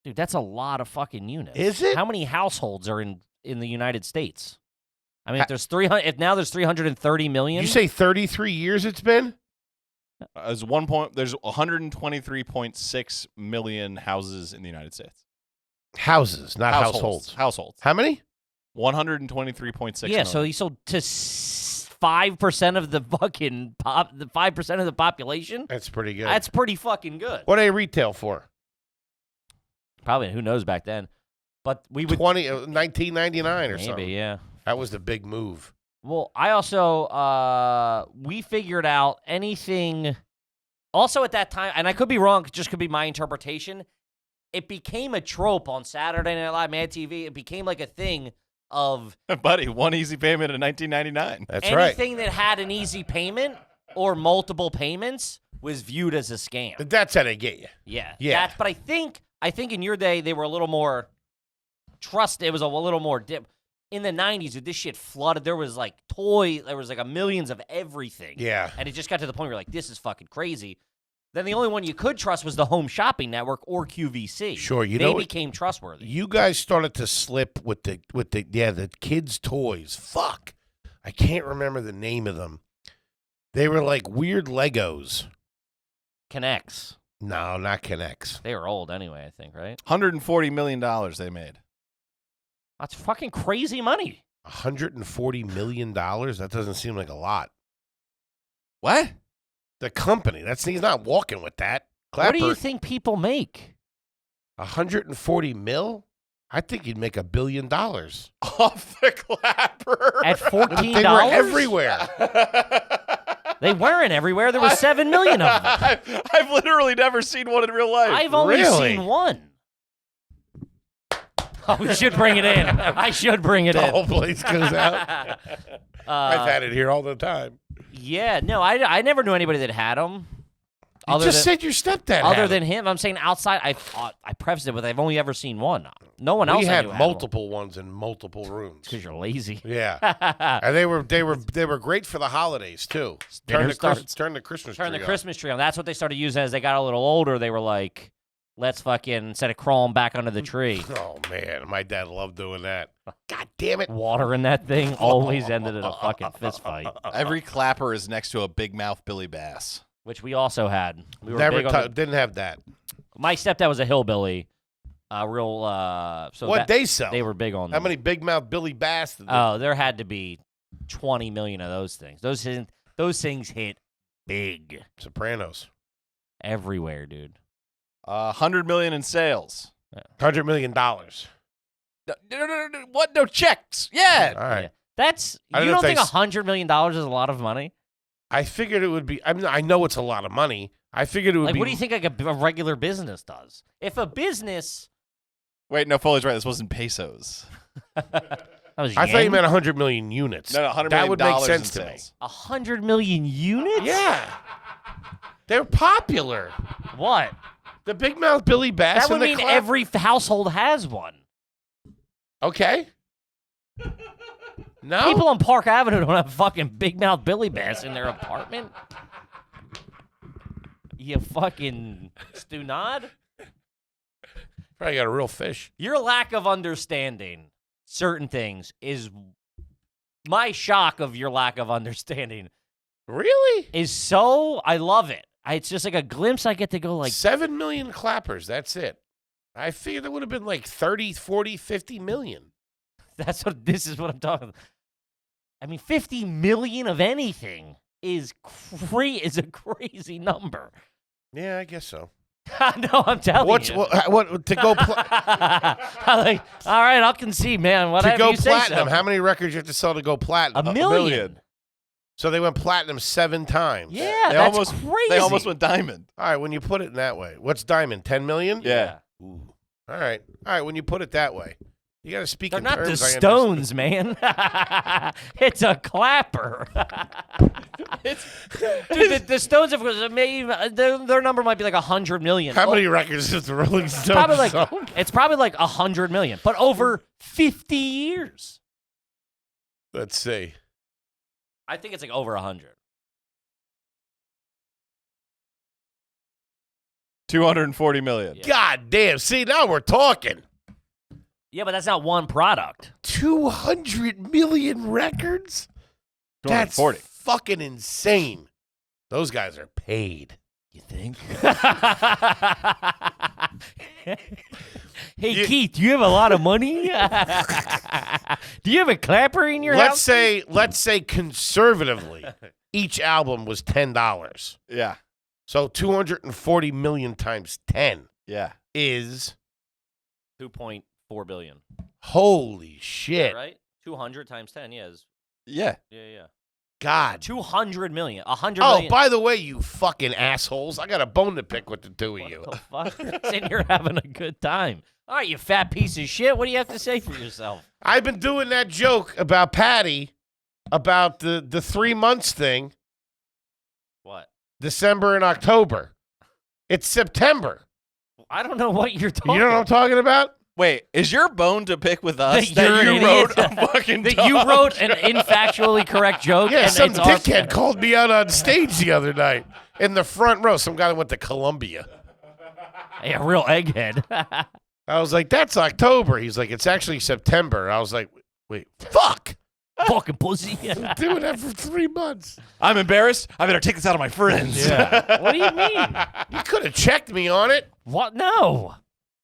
Dude, that's a lot of fucking units. Is it? How many households are in the United States? I mean, if now there's 330 million. Did you say 33 years it's been? There's 123.6 million houses in the United States. Houses, not households. Households. How many? 123.6 Yeah, million. so he sold to 5% of the fucking the 5% of the population. That's pretty good. That's pretty fucking good. What do they retail for? Probably, who knows back then. But we would 1999 or maybe, something. yeah. That was the big move. Well, I also we figured out anything. Also at that time, and I could be wrong, it just could be my interpretation. It became a trope on Saturday Night Live, Mad TV. It became like a thing of Buddy, one easy payment in 1999. That's right. anything that had an easy payment or multiple payments was viewed as a scam. That's how they get you. Yeah. Yeah. But I think in your day they were a little more trusted. It was a little more dip. In the 90s, dude, this shit flooded. There was like toys. There was like millions of everything. Yeah. And it just got to the point where you're like, this is fucking crazy. Then the only one you could trust was the Home Shopping Network or QVC. Sure, they became trustworthy. You guys started to slip with the kids' toys. Fuck. I can't remember the name of them. They were like weird Legos. Connects. No, not Connects. They were old anyway, I think, right? $140 million they made. That's fucking crazy money. $140 million? That doesn't seem like a lot. What? The company. He's not walking with that. What do Clapper, you think people make? 140 mil? I think you'd make $1 billion. Off the clapper. At $14? They were everywhere. They weren't everywhere. There were 7 million of them. I've literally never seen one in real life. I've only Really? seen one. Oh, we should bring it in. I should bring it The in. whole place goes out. I've had it here all the time. Yeah, no, I never knew anybody that had them. You just said your stepdad Other had than them. him, I'm saying outside. I prefaced it with I've only ever seen one. No one else. We I had knew had multiple ones in multiple rooms. because you're lazy. Yeah, and they were great for the holidays too. Turn the Christmas tree Turn the on. Christmas tree on. That's what they started using as they got a little older. They were like, let's fucking instead of crawling back under the tree. Oh man, my dad loved doing that. God damn it! Water in that thing always ended in a fucking fist fight, Every clapper is next to a big mouth Billy Bass. which we also had. We were Never big on didn't have that. my stepdad was a hillbilly, real. So What they sell? they were big on. How them. many big mouth Billy Bass? Did they- Oh, there had to be 20 million of those things. Those things hit big Sopranos. everywhere, dude. 100 million in sales. $100 million. All No, what? No checks. Yeah. right. Yeah. That's I don't you know don't if think they $100 million is a lot of money? I figured it would be. I know it's a lot of money. I figured it would Like, be. what do you think like a regular business does? If a business, Wait, no, Foley's right. This wasn't pesos. that was I thought you yen? meant 100 million units. No, $100 that million would make in sense to me. sales. 100 million units. Yeah, they're popular. What? The big mouth Billy Bass. That would and the mean clap- every household has one. Okay. No. People on Park Avenue don't have fucking big mouth Billy Bass in their apartment. You fucking stunod. Probably got a real fish. Your lack of understanding certain things is my shock of your lack of understanding Really? is so I love it. It's just like a glimpse I get to go like 7 million clappers. That's it. I figured it would have been like 30, 40, 50 million. this is what I'm talking about. I mean 50 million of anything is a crazy number. Yeah, I guess so. No, I'm telling What's you. what to go I'm like, all right, I'll concede, man. Whatever to go you say platinum? so. How many records you have to sell to go platinum? A million. So they went platinum 7 times. Yeah, They that's almost crazy. They almost went diamond. All right, when you put it in that way, what's diamond? 10 million? Yeah. Ooh. All right. When you put it that way, you got to speak They're in not the terms. I Stones, man. It's a clapper. Dude, the Stones have maybe their number might be like 100 million. How many records does the Rolling Stones Probably like sell? it's probably like 100 million, but over 50 years. Let's see. I think it's like over 100. 240 million. Yeah. God damn. See, now we're talking. Yeah, but that's not one product. 200 million records? That's 240. fucking insane. Those guys are paid. You think? Hey, Keith, do you have a lot of money? Do you have a clapper in your house? Let's say conservatively, each album was $10. Yeah. So 240 million times 10 Yeah. is 2.4 billion. holy shit. Right? 200 times 10, yeah. Yeah. Yeah. God. 200 million. 100 Oh, million. by the way, you fucking assholes, I got a bone to pick with the two of you. What the fuck? Sitting here having a good time. All right, you fat piece of shit. What do you have to say for yourself? I've been doing that joke about Patty, about the 3 months thing, What? December and October. It's September. I don't know what you're talking You know what I'm talking about? Wait, is your bone to pick with us That you're you an wrote idiot. a fucking That you dog? wrote an infactually correct joke? Yeah, and some it's our dickhead fault. called me out on stage the other night in the front row. Some guy that went to Columbia. Yeah, real egghead. I was like, that's October. He's like, it's actually September. I was like, wait, fuck. Fucking pussy. Doing that for 3 months. I'm embarrassed. I better take this out of my friends. Yeah. What do you mean? You could have checked me on it. What? No.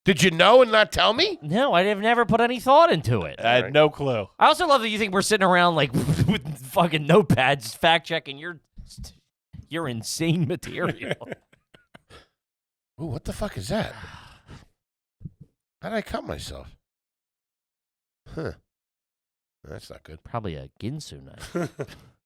Did you know and not tell me? No, I have never put any thought into it. I had no clue. I also love that you think we're sitting around like with fucking notepads fact checking your insane material. Ooh, what the fuck is that? How did I cut myself? Huh. That's not good. Probably a Ginsu knife.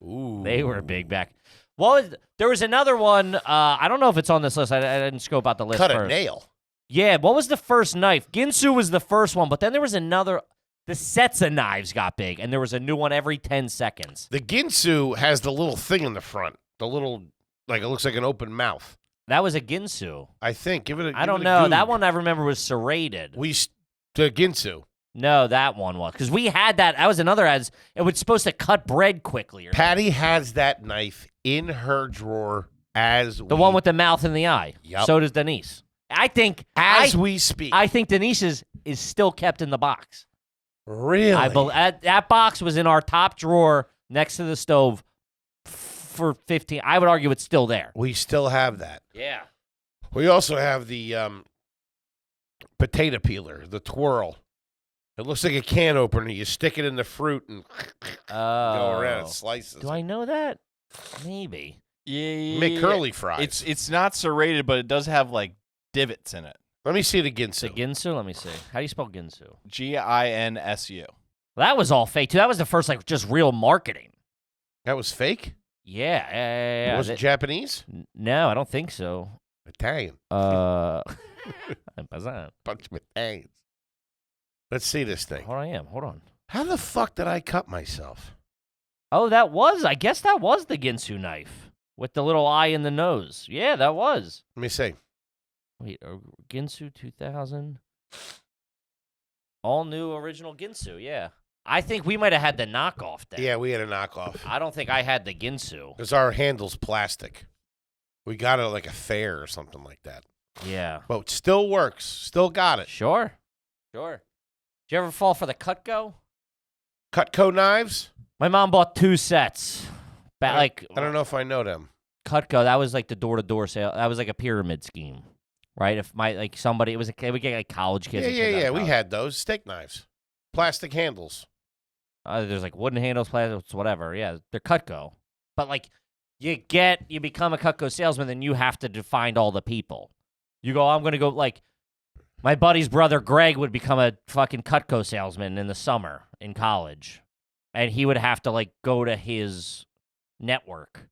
Ooh. They were big back. There was another one. I don't know if it's on this list. I didn't scope out the list Cut first. a nail. Yeah, what was the first knife? Ginsu was the first one, but then there was another. The sets of knives got big, and there was a new one every 10 seconds. The Ginsu has the little thing in the front. The little, like, it looks like an open mouth. That was a Ginsu. I think. Give it a. I give don't it a know. goog. That one I remember was serrated. The Ginsu. No, that one was because we had that. That was another as it was supposed to cut bread quickly. Or Patty has that knife in her drawer as the one with the mouth and the eye. Yep. So does Denise. I think we speak. I think Denise's is still kept in the box. Really? That box was in our top drawer next to the stove for 15. I would argue it's still there. We still have that. Yeah. We also have the potato peeler, the twirl. It looks like a can opener. You stick it in the fruit and go around and slices. Do I know that? Maybe. Yeah. Make curly fries. It's not serrated, but it does have like divots in it. Let me see the Ginsu. The Ginsu? Let me see. How do you spell Ginsu? Ginsu. That was all fake, too. That was the first, like, just real marketing. That was fake? Yeah. It wasn't Japanese? No, I don't think so. Italian. Hold Bunch of Italians. Let's see this thing. Hold on. How the fuck did I cut myself? Oh, I guess that was the Ginsu knife with the little eye in the nose. Yeah, that was. Let me see. Wait, Ginsu 2000? All new original Ginsu, yeah. I think we might have had the knockoff then. Yeah, we had a knockoff. I don't think I had the Ginsu. Because our handle's plastic. We got it at like a fair or something like that. Yeah. But it still works. Still got it. Sure. Did you ever fall for the Cutco? Cutco knives? My mom bought 2 sets. I don't know if I know them. Cutco, that was like the door-to-door sale. That was like a pyramid scheme, right? If somebody, we get like college kids. Yeah. We had those steak knives, plastic handles. There's like wooden handles, plastic, whatever. Yeah, they're Cutco. But like, you become a Cutco salesman, then you have to find all the people. You go, I'm gonna go like. My buddy's brother, Greg, would become a fucking Cutco salesman in the summer in college. And he would have to, like, go to his network.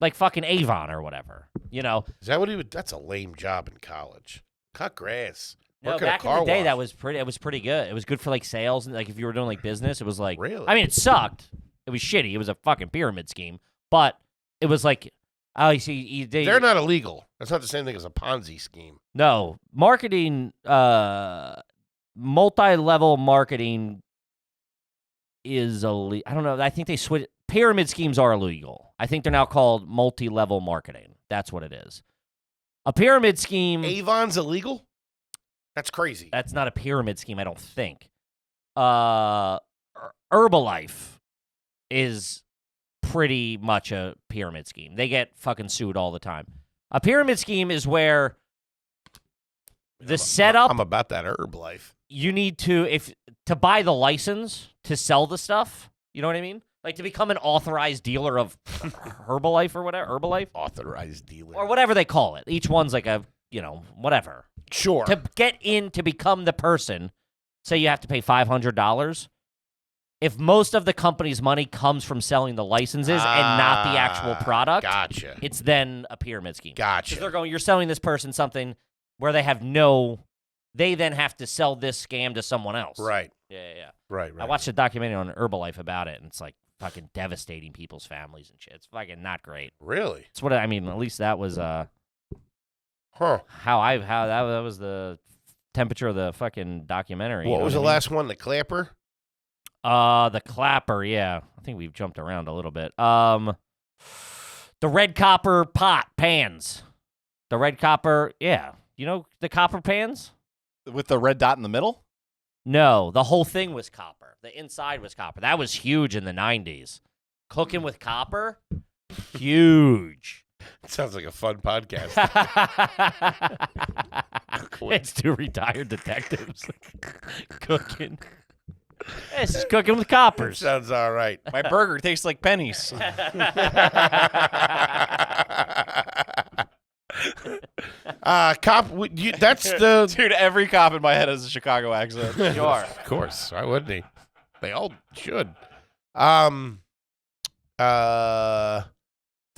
Like fucking Avon or whatever, you know? Is that what he would... That's a lame job in college. Cut grass. No, back in the day, it was pretty good. It was good for, like, sales. And, like, if you were doing, like, business, it was, like... Really? I mean, it sucked. It was shitty. It was a fucking pyramid scheme. But it was, like... Oh, you see, they're not illegal. That's not the same thing as a Ponzi scheme. No. Marketing, multi-level marketing is illegal. I don't know. I think they switch. Pyramid schemes are illegal. I think they're now called multi-level marketing. That's what it is. A pyramid scheme. Avon's illegal? That's crazy. That's not a pyramid scheme, I don't think. Herbalife is pretty much a pyramid scheme. They get fucking sued all the time. A pyramid scheme is where the setup... I'm about that herb life. You need to buy the license to sell the stuff. You know what I mean? Like to become an authorized dealer of Herbalife or whatever. Herbalife? Authorized dealer. Or whatever they call it. Each one's like a, whatever. Sure. To get in to become the person, say you have to pay $500. If most of the company's money comes from selling the licenses and not the actual product, gotcha. It's then a pyramid scheme. Gotcha. Because they're going, you're selling this person something where they then have to sell this scam to someone else. Right. Yeah. Right. I watched a documentary on Herbalife about it, and it's like fucking devastating people's families and shit. It's fucking not great. Really? It's what I mean. At least that was Huh. how that was the temperature of the fucking documentary. What was the last one? The Clapper? The Clapper, yeah. I think we've jumped around a little bit. The red copper pans. The red copper, yeah. You know the copper pans? With the red dot in the middle? No, the whole thing was copper. The inside was copper. That was huge in the 90s. Cooking with copper? Huge. Sounds like a fun podcast. It's 2 retired detectives cooking. This is cooking with coppers. Sounds all right. My burger tastes like pennies. That's the... Dude, every cop in my head has a Chicago accent. Sure. Of course. Why wouldn't he? They all should. The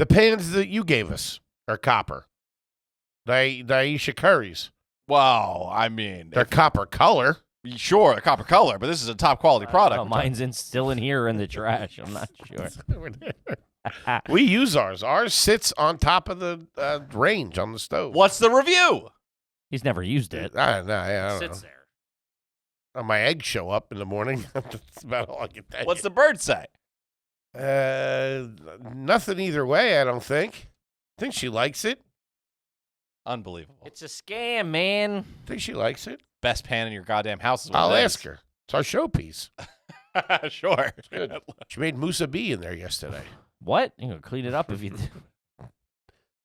pans that you gave us are copper. The Aisha curries. Wow, I mean, They're copper color. sure, a copper color, but this is a top quality product. Mine's still in here in the trash. I'm not sure. We use ours. Ours sits on top of the range on the stove. What's the review? He's never used it. I don't know. Sits there. My eggs show up in the morning. That's about all I can tell What's you. the bird say? Nothing either way, I don't think. I think she likes it. Unbelievable. It's a scam, man. I think she likes it. Best pan in your goddamn house is what I'll it ask her. It's our showpiece. is. Sure. Good. She made Musa B in there yesterday. What? You can clean it up if you do.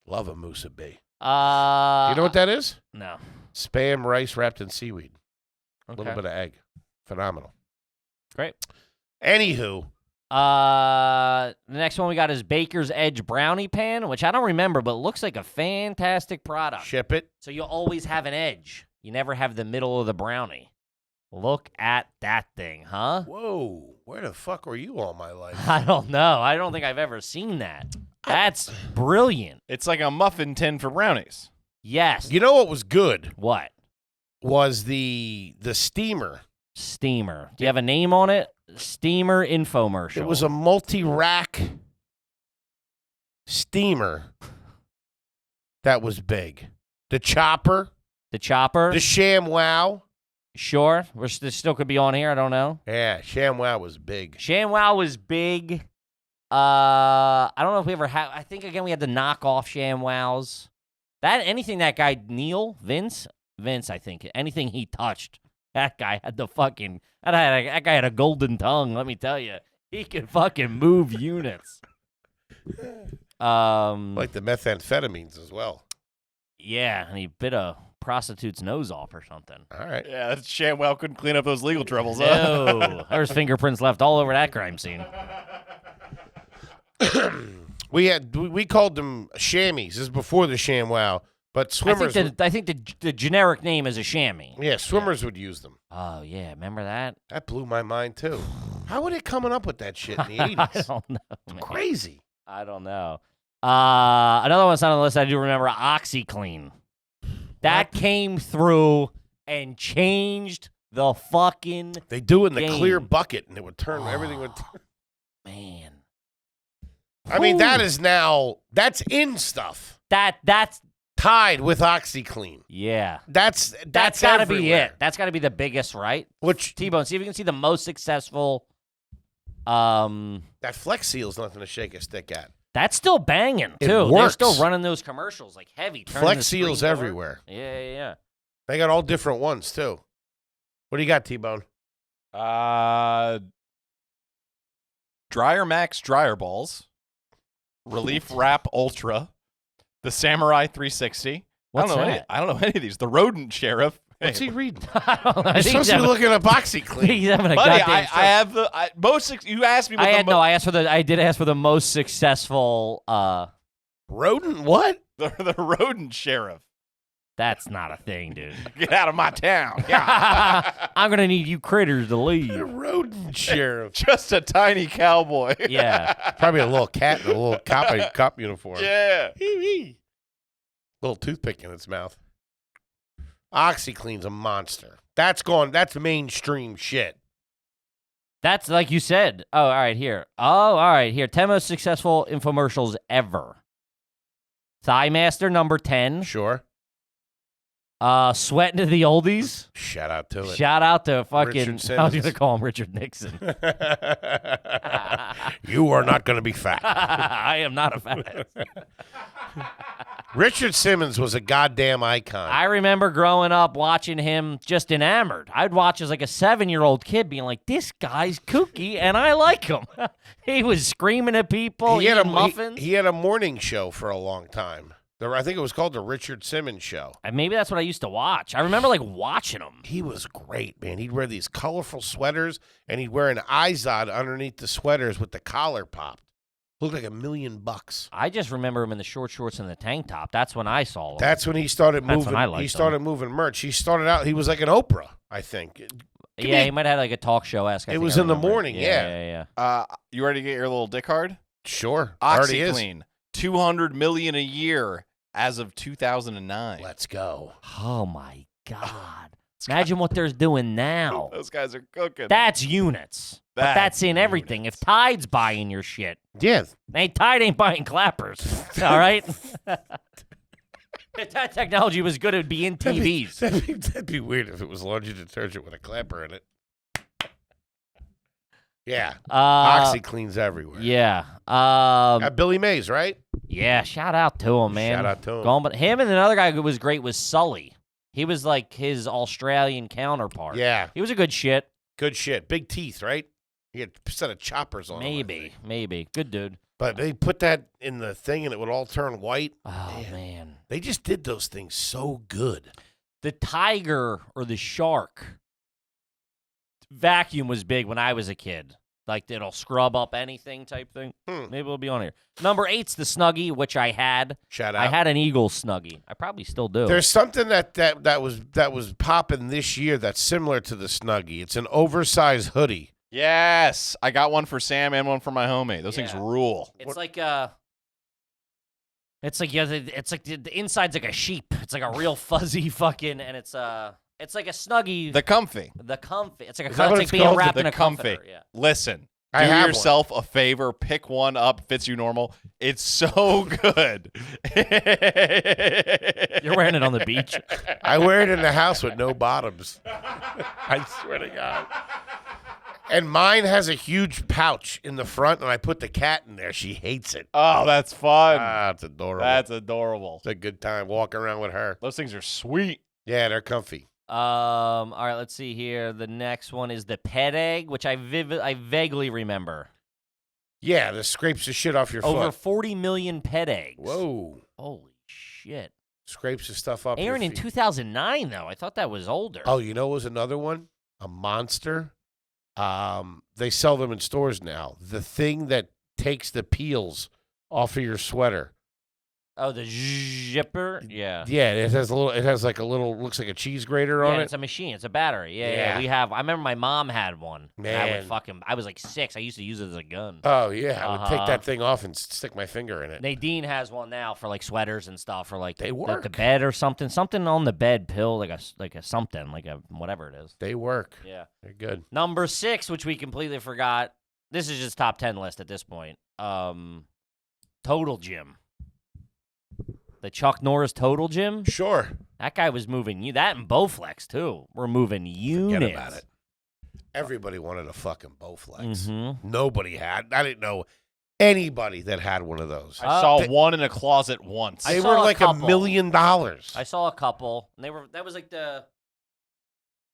Love a Musa B. You You know what that is? No. Spam rice wrapped in seaweed. A Okay. little bit of egg. Phenomenal. Great. Anywho, The next one we got is Baker's Edge Brownie Pan, which I don't remember, but looks like a fantastic product. ship it. So you always have an edge. You never have the middle of the brownie. Look at that thing, huh? Whoa. Where the fuck were you all my life? I don't know. I don't think I've ever seen that. That's brilliant. It's like a muffin tin for brownies. Yes. You know what was good? What? Was the steamer. Steamer. Do you have a name on it? Steamer infomercial. It was a multi-rack steamer that was big. The chopper, The chopper. the ShamWow. Sure. This still could be on here. I don't know. Yeah, ShamWow was big. ShamWow was big. I don't know if we ever had. I think again we had the knockoff ShamWows. Anything that guy Vince. I think anything he touched, that guy had the fucking. That guy had a golden tongue. Let me tell you, he could fucking move units. Like the methamphetamines as well. Yeah, and he bit a prostitute's nose off or something. All right. Yeah, that ShamWow couldn't clean up those legal troubles. Huh? No, there's fingerprints left all over that crime scene. We called them chamois. This is before the ShamWow, but swimmers. I think the generic name is a chamois. Yeah, swimmers would use them. Oh yeah, remember that? That blew my mind too. How were they coming up with that shit in the I 80s? don't know. Man. Crazy. I don't know. Another one that's on the list I do remember, OxyClean. That came through and changed the fucking They do it in the game. clear bucket, and it would turn. Everything would. man. I mean, Ooh. that's in stuff. That's Tied with OxyClean. yeah. That's Gotta be everywhere. it. That's gotta be the biggest, right? Which T-Bone, see if you can see the most successful. that Flex Seal's nothing to shake a stick at. That's still banging It too. They're works. still running those commercials like heavy. turning Flex the Seal's screen over. everywhere. Yeah. They got all different ones too. What do you got, T-Bone? Dryer Max dryer balls, Relief Wrap Ultra, the Samurai 360. What's I don't know that? I don't know any of these. The Rodent Sheriff. What's Hey, he reading? I don't know. I You're think supposed to be looking at OxyClean. he's having a buddy, goddamn I have the you asked me what I did ask for the most successful. Rodent what? the Rodent Sheriff. That's not a thing, dude. Get out of my town. Yeah. I'm gonna need you critters to The leave. rodent sheriff. Just a tiny cowboy. Yeah. Probably a little cat in a little cop uniform. Yeah. Little toothpick in its mouth. OxyClean's a monster. That's mainstream shit. That's like you said. Oh, all right, here. 10 most successful infomercials ever. Thigh Master number 10. Sure. Sweating to the oldies. Shout out to it. Shout out to fucking. Richard I was Simmons. gonna call him Richard Nixon. You are not going to be fat. I am not a fan. Richard Simmons was a goddamn icon. I remember growing up watching him just enamored. I'd watch as like a 7-year-old kid being like, this guy's kooky and I like him. He was screaming at people, he had a eating muffins. He had a morning show for a long time. I think it was called the Richard Simmons Show. And maybe that's what I used to watch. I remember like watching him. He was great, man. He'd wear these colorful sweaters, and he'd wear an Izod underneath the sweaters with the collar popped. Looked like $1 million. I just remember him in the short shorts and the tank top. That's when I saw him. That's when he started That's moving. when I liked He started moving merch. He started out. He was like an Oprah, I think. Yeah, he might have had like a talk show esque. It was in the morning, yeah. You ready to get your little dick hard? Sure, already is. OxyClean, $200 million a year as of 2009. Let's go. Oh my God. Imagine what they're doing now. Those guys are cooking. That's units. But that's in everything. units. If Tide's buying your shit, Yeah. Tide ain't buying clappers. All right? If that technology was good, it would be in TVs. That'd be weird if it was laundry detergent with a clapper in it. Yeah. OxyClean's everywhere. Yeah. Billy Mays, right? Yeah, shout out to him, man. Shout out to him. But him and another guy who was great was Sully. He was like his Australian counterpart. Yeah. He was a good shit. Good shit. Big teeth, right? He had a set of choppers on him, I think. Maybe. Good dude. But they put that in the thing and it would all turn white. Oh, man. They just did those things so good. The tiger or the shark vacuum was big when I was a kid. Like, it'll scrub up anything type thing. Maybe it'll be on here. Number 8's the Snuggie, which I had. Shout out. I had an Eagle Snuggie. I probably still do. There's something that was popping this year that's similar to the Snuggie. It's an oversized hoodie. Yes, I got one for Sam and one for my homie. Those things rule. It's like the inside's like a sheep. It's like a real fuzzy fucking, and it's like a Snuggie. The comfy. The comfy. It's like Is that what it's like it's being called? wrapped The in a comfy. comforter. Yeah. Listen, I do have yourself a favor. Pick one up. Fits you normal. It's so good. You're wearing it on the beach. I wear it in the house with no bottoms. I swear to God. And mine has a huge pouch in the front, and I put the cat in there. She hates it. Oh, that's fun. It's adorable. That's adorable. It's a good time walking around with her. Those things are sweet. Yeah, they're comfy. All right, let's see here. The next one is the pet egg, which I vaguely remember. Yeah, this scrapes the shit off your Over foot. 40 million pet eggs. Whoa. Holy shit. Scrapes the stuff up Aaron, your in feet. 2009, though. I thought that was older. Oh, you know what was another one? A monster. They sell them in stores now. The thing that takes the peels off of your sweater. Oh, the zipper? Yeah. Yeah, it has like a little, looks like a cheese grater on Yeah, it. it's a machine. It's a battery. Yeah, Yeah. we have. I remember my mom had one. Man. I was like 6. I used to use it as a gun. Oh yeah, I would take Uh-huh. that thing off and stick my finger in it. Nadine has one now for like sweaters and stuff, or like They the work. bed or something on the bed pill, like a something, like a whatever it is. They work. Yeah. They're good. Number 6, which we completely forgot. This is just top 10 list at this point. Total Gym. The Chuck Norris Total Gym. Sure. That guy was moving you. That and Bowflex too. We're moving units. Forget about it. Everybody wanted a fucking Bowflex. Mm-hmm. Nobody had. I didn't know anybody that had one of those. I saw they- one in a closet once. I They saw were a like couple. $1 million. I saw a couple, and that was like the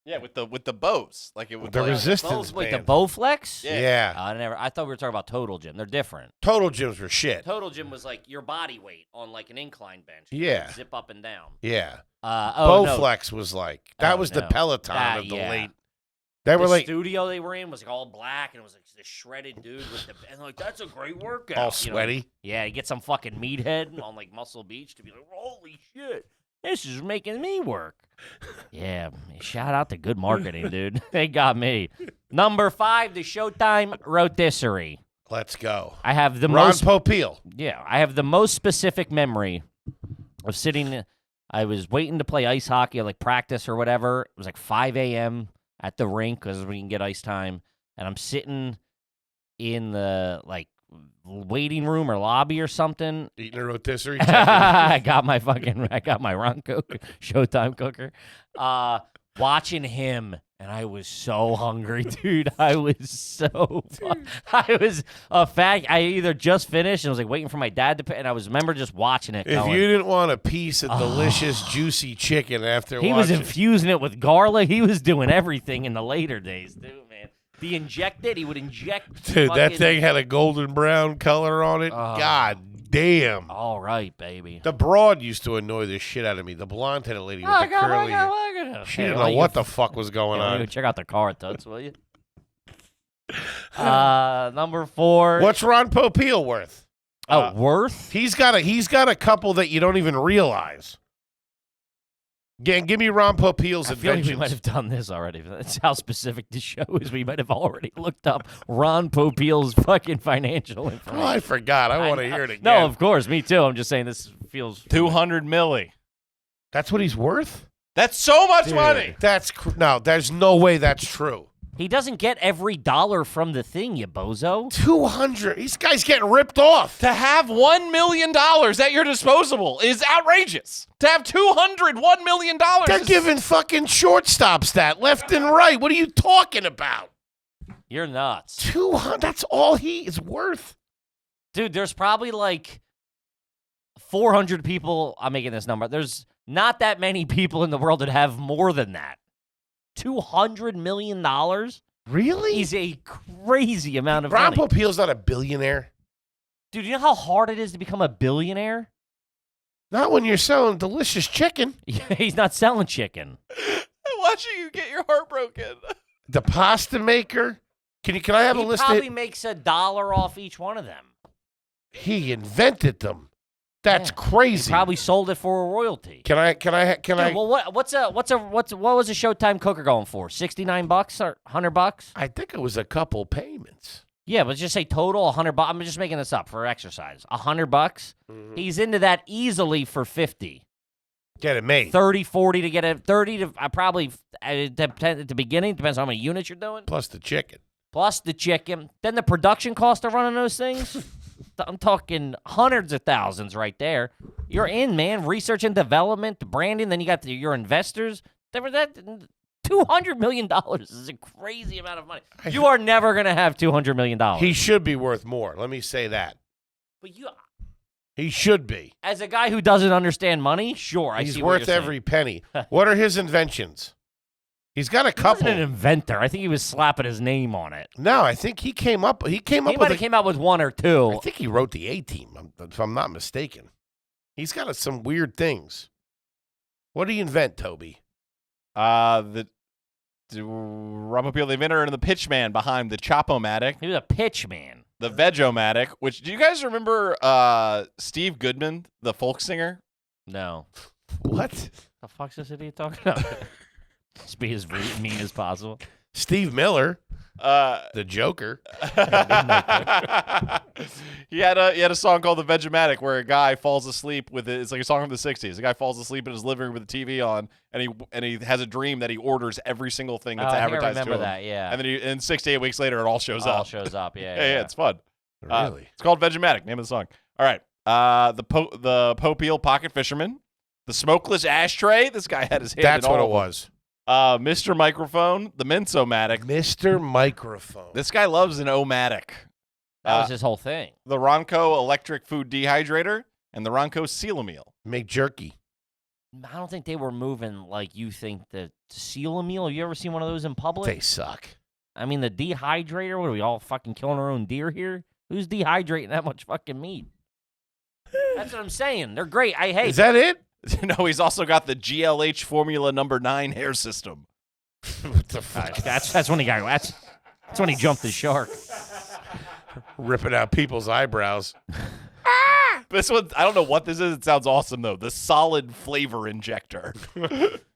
Yeah, with the bows, like it would. The like, resistance wait, the band. Bowflex. Yeah. I thought we were talking about Total Gym. They're different. Total gyms were shit. Total Gym was like your body weight on like an incline bench. Yeah. Zip up and down. Yeah. No. Bowflex was like, that Oh, was the no. Peloton That- of the yeah. late. They The were like studio they were in was like all black, and it was like this shredded dude with the and like that's a great workout. all you know? sweaty. Yeah, you get some fucking meathead on like Muscle Beach to be like, holy shit, this is making me work. Yeah, shout out to good marketing, dude. They got me. Number 5, the Showtime rotisserie. Let's go. I have the Ron most. Popeil. Yeah, I have the most specific memory of sitting. I was waiting to play ice hockey, like practice or whatever. It was like 5 a.m. at the rink because we can get ice time, and I'm sitting in the like waiting room or lobby or something. Eating a rotisserie. I got my Ron cooker, Showtime cooker. Watching him, and I was so hungry, dude. I was a fat. I either just finished and was like waiting for my dad to, and I remember just watching it. If going, you didn't want a piece of delicious, juicy chicken after he was watching, infusing it with garlic. He was doing everything in the later days, dude, man. He would inject. dude, that fucking- thing had a golden brown color on it. Oh. God damn. All right, baby. The broad used to annoy the shit out of me. The blonde-headed lady with the curly hair. She didn't know what the fuck was going on. Check out the car, Toots, will you? Number 4. What's Ron Popeil worth? Worth? He's got a couple that you don't even realize. Give me Ron Popeil's I feel like inventions. we might have done this already. That's how specific the show is. We might have already looked up Ron Popeil's fucking financial information. Oh, I forgot. I want to hear it again. No, of course, me too. I'm just saying this feels 200 milli. That's what he's worth? That's so much money. No, there's no way that's true. He doesn't get every dollar from the thing, you bozo. 200. These guys getting ripped off. To have $1 million at your disposal is outrageous. To have $201 million. They're giving fucking shortstops that left and right. What are you talking about? You're nuts. 200. That's all he is worth. Dude, there's probably like 400 people. I'm making this number. There's not that many people in the world that have more than that. $200 million? Really? Is a crazy amount of Ron money. Popeil's not a billionaire. Dude, you know how hard it is to become a billionaire? Not when you're selling delicious chicken. He's not selling chicken. I'm watching you get your heart broken. The pasta maker. Can I have a He list? probably makes $1 off each one of them. He invented them. That's Yeah. crazy. He probably sold it for a royalty. Can I? Dude, well, what was a Showtime cooker going for? $69 or $100? I think it was a couple payments. Yeah, but just say total $100. I'm just making this up for exercise. $100. Mm-hmm. He's into that easily for 50. Get it made. 30, 40 to get it. 30 to probably at the beginning. Depends on how many units you're doing. Plus the chicken. Plus the chicken. Then the production cost of running those things. I'm talking hundreds of thousands right there. You're in, man. Research and development, the branding. Then you got your investors. That $200 million is a crazy amount of money. You are never going to have $200 million. He should be worth more. Let me say that. But He should be. as a guy who doesn't understand money, sure, I He's see what worth you're every saying. penny. What are his inventions? He's got a He wasn't couple. an inventor. I think he was slapping his name on it. No, I think he came up. He He might have came out with one or two. I think he wrote the A-Team, if I'm not mistaken. He's got some weird things. What did he invent, Toby? The Rumpopeel, the inventor, and the pitchman behind the Chop-O-Matic, He was a pitch man. the Veg-O-Matic, which, do you guys remember Steve Goodman, the folk singer? No. What? The fuck's this idiot talking about? Just be as mean as possible. Steve Miller, the Joker. He had a song called the Veg-O-Matic where a guy falls asleep with it. It's like a song from the 60s. A guy falls asleep in his living room with the TV on, and he has a dream that he orders every single thing that's I advertised to him. remember that, yeah. And then 6 to 8 weeks later, it all shows All up. shows up, yeah. Yeah, it's fun. Really? It's called Veg-O-Matic, name of the song. All right. The Popeil Pocket Fisherman. The Smokeless Ashtray. This guy had his hand That's in all what it of them. was. Mr. Microphone. The Minso-Matic. Mr. Microphone. This guy loves an O-Matic. That was his whole thing. The Ronco Electric Food Dehydrator. And the Ronco Seal-A-Meal. Make jerky. I don't think they were moving like you think the seal a meal. Have you ever seen one of those in public? They suck. I mean, the dehydrator. What are we all fucking killing our own deer here? Who's dehydrating that much fucking meat? That's what I'm saying. They're great. Hey, Is that it? No, he's also got the GLH Formula No. 9 hair system. What the fuck? that's when he got. That's when he jumped the shark. Ripping out people's eyebrows. This one, I don't know what this is. It sounds awesome, though. The Solid Flavor Injector.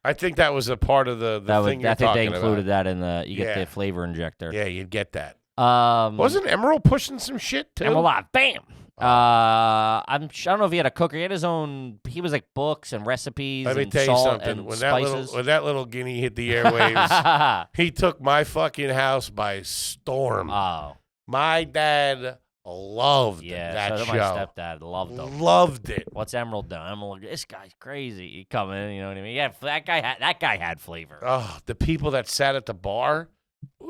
I think that was a part of the thing you're I think they talking included about. that in the. You get Yeah. the flavor injector. Yeah, you'd get that. Wasn't Emerald pushing some shit, too? I'm alive. Bam. I don't know if he had a cooker. He had his own. He was like books and recipes. Let me and tell you salt something. and When spices. that little guinea hit the airwaves, he took my fucking house by storm. Oh, My dad loved yeah. that so show. did my stepdad loved him. Loved it. What's Emerald done? Emerald, this guy's crazy. He come in, you know what I mean? Yeah, that guy had flavor. Oh, the people that sat at the bar. Ooh.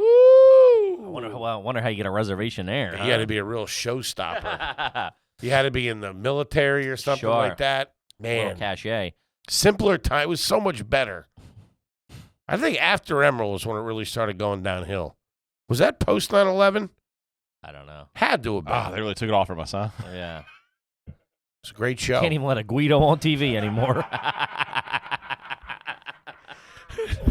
I wonder how you get a reservation there. You had to be a real showstopper. You had to be in the military or something Sure. like that. Little Man, cachet. simpler time. It was so much better. I think after Emerald was when it really started going downhill. Was that post 9/11? I don't know. Had to have been. They really took it off from us, huh? Yeah. It's a great show. Can't even let a Guido on TV anymore.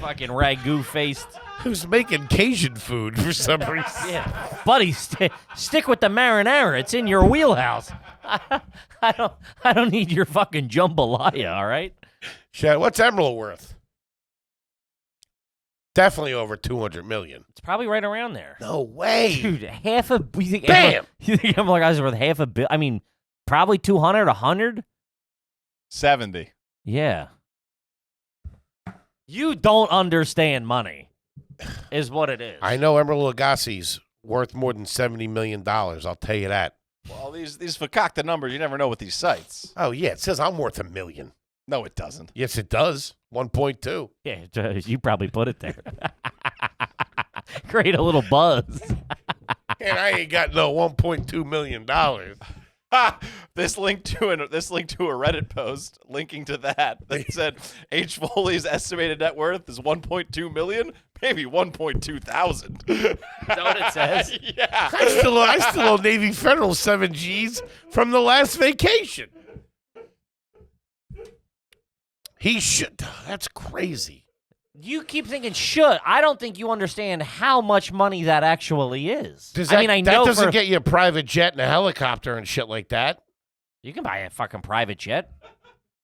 Fucking ragu faced. Who's making Cajun food for some reason? Yeah, buddy, stick with the marinara. It's in your wheelhouse. I don't need your fucking jambalaya. All right. Chad, what's Emerald worth? Definitely over 200 million. It's probably right around there. No way. Dude, half a. You think Bam! You think Emerald guys are worth half a bill? I mean, probably 200, 100. 70. Yeah. You don't understand money, is what it is. I know Emeril Lagasse's worth more than $70 million. I'll tell you that. Well, these fakakta numbers, you never know with these sites. Oh, yeah. It says I'm worth $1 million. No, it doesn't. Yes, it does. 1.2. Yeah, you probably put it there. Create a little buzz. And I ain't got no $1.2 million. This link to a Reddit post linking to that said H. Foley's estimated net worth is 1.2 million, maybe 1.2 thousand. Is that what it says? Yeah. I still owe Navy Federal 7 G's from the last vacation. He should. That's crazy. You keep thinking should. I don't think you understand how much money that actually is. I know that doesn't get you a private jet and a helicopter and shit like that. You can buy a fucking private jet.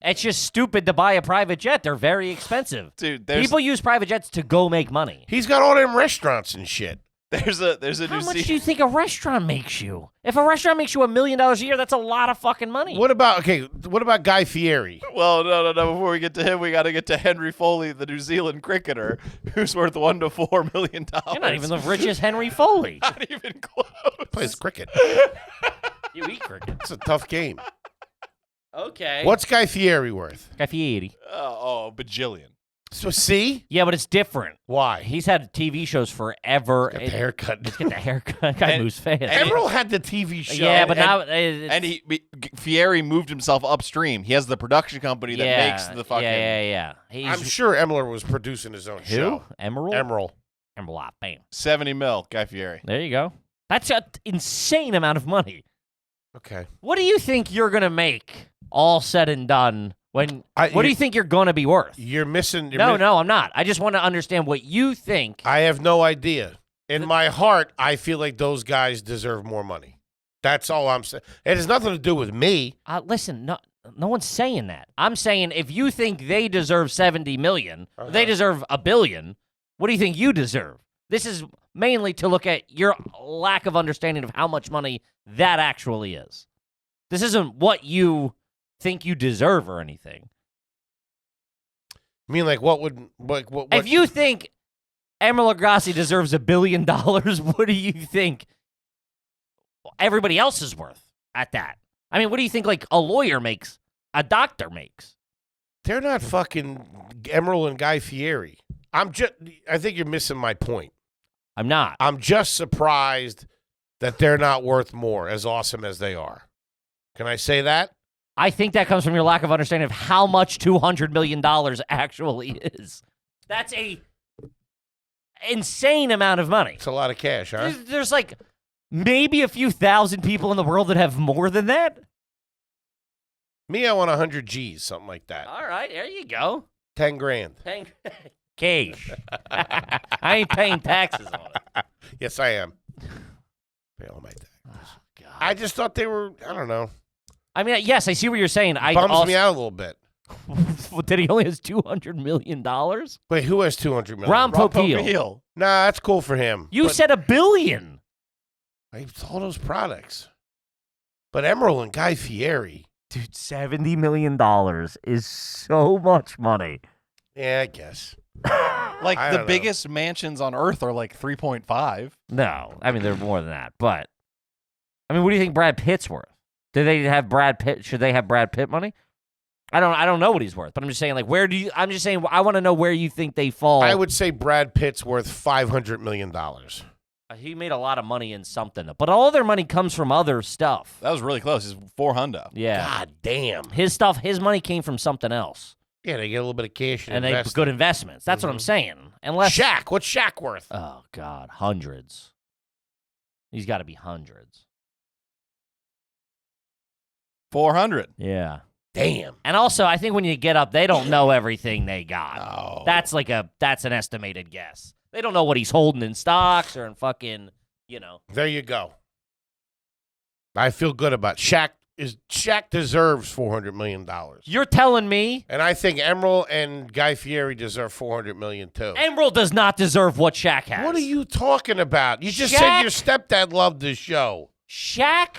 It's just stupid to buy a private jet. They're very expensive. Dude, people use private jets to go make money. He's got all them restaurants and shit. There's a How much do you think a restaurant makes you? If a restaurant makes you $1 million a year, that's a lot of fucking money. What about Guy Fieri? Well, no. Before we get to him, we got to get to Henry Foley, the New Zealand cricketer, who's worth $1 to $4 million. You're not even the richest Henry Foley. Not even close. Plays cricket. You eat cricket. It's a tough game. Okay. What's Guy Fieri worth? Guy Fieri. Oh, bajillion. So see? Yeah, but it's different. Why? He's had TV shows forever. Got the haircut. Let's get the haircut. Guy moves fast. Emeril had the TV show. Yeah, but now Fieri moved himself upstream. He has the production company that makes the fucking. Yeah. I'm sure Emeril was producing his own show. Emeril? Emeril. Bam. 70 mil, Guy Fieri. There you go. That's an insane amount of money. Okay. What do you think you're gonna make all said and done? What do you think you're gonna be worth? You're missing. No, I'm not. I just want to understand what you think. I have no idea. In my heart, I feel like those guys deserve more money. That's all I'm saying. It has nothing to do with me. Listen, no one's saying that. I'm saying if you think they deserve 70 million, they deserve $1 billion. What do you think you deserve? This is mainly to look at your lack of understanding of how much money that actually is. This isn't what you think you deserve or anything. I mean, like, what? If you think Emeril Lagasse deserves $1 billion, what do you think everybody else is worth at that? I mean, what do you think, like, a lawyer makes, a doctor makes? They're not fucking Emeril and Guy Fieri. I think you're missing my point. I'm not. I'm just surprised that they're not worth more, as awesome as they are. Can I say that? I think that comes from your lack of understanding of how much $200 million actually is. That's a insane amount of money. It's a lot of cash, huh? There's like maybe a few thousand people in the world that have more than that. Me, I want 100 G's, something like that. All right, there you go. 10 grand. Cash. I ain't paying taxes on it. Yes, I am. Pay all my taxes. Oh, God. I just thought they were, I don't know. I mean, yes, I see what you're saying. Bums me out a little bit. That he only has $200 million? Wait, who has 200 million? Ron Popeil. Nah, that's cool for him. You said $1 billion. I all those products. But Emeril and Guy Fieri. Dude, $70 million is so much money. Yeah, I guess. Like, I the don't know. biggest mansions on Earth are like 3.5. No, I mean, they're more than that. But, I mean, what do you think Brad Pitt's worth? Do they have Brad Pitt? Should they have Brad Pitt money? I don't know what he's worth, but I'm just saying, like, I'm just saying, I want to know where you think they fall. I would say Brad Pitt's worth $500 million. He made a lot of money in something, but all their money comes from other stuff. That was really close. It's 400. Yeah. God damn. His money came from something else. Yeah, they get a little bit of cash And they have good investments. That's what I'm saying. Unless Shaq. What's Shaq worth? Oh, God. Hundreds. He's got to be hundreds. 400. Yeah. Damn. And also, I think when you get up, they don't know everything they got. Oh. That's an estimated guess. They don't know what he's holding in stocks or in fucking, There you go. I feel good about Shaq. Shaq deserves $400 million. You're telling me And I think Emeril and Guy Fieri deserve $400 million too. Emeril does not deserve what Shaq has. What are you talking about? You just Shaq- said your stepdad loved this show. Shaq?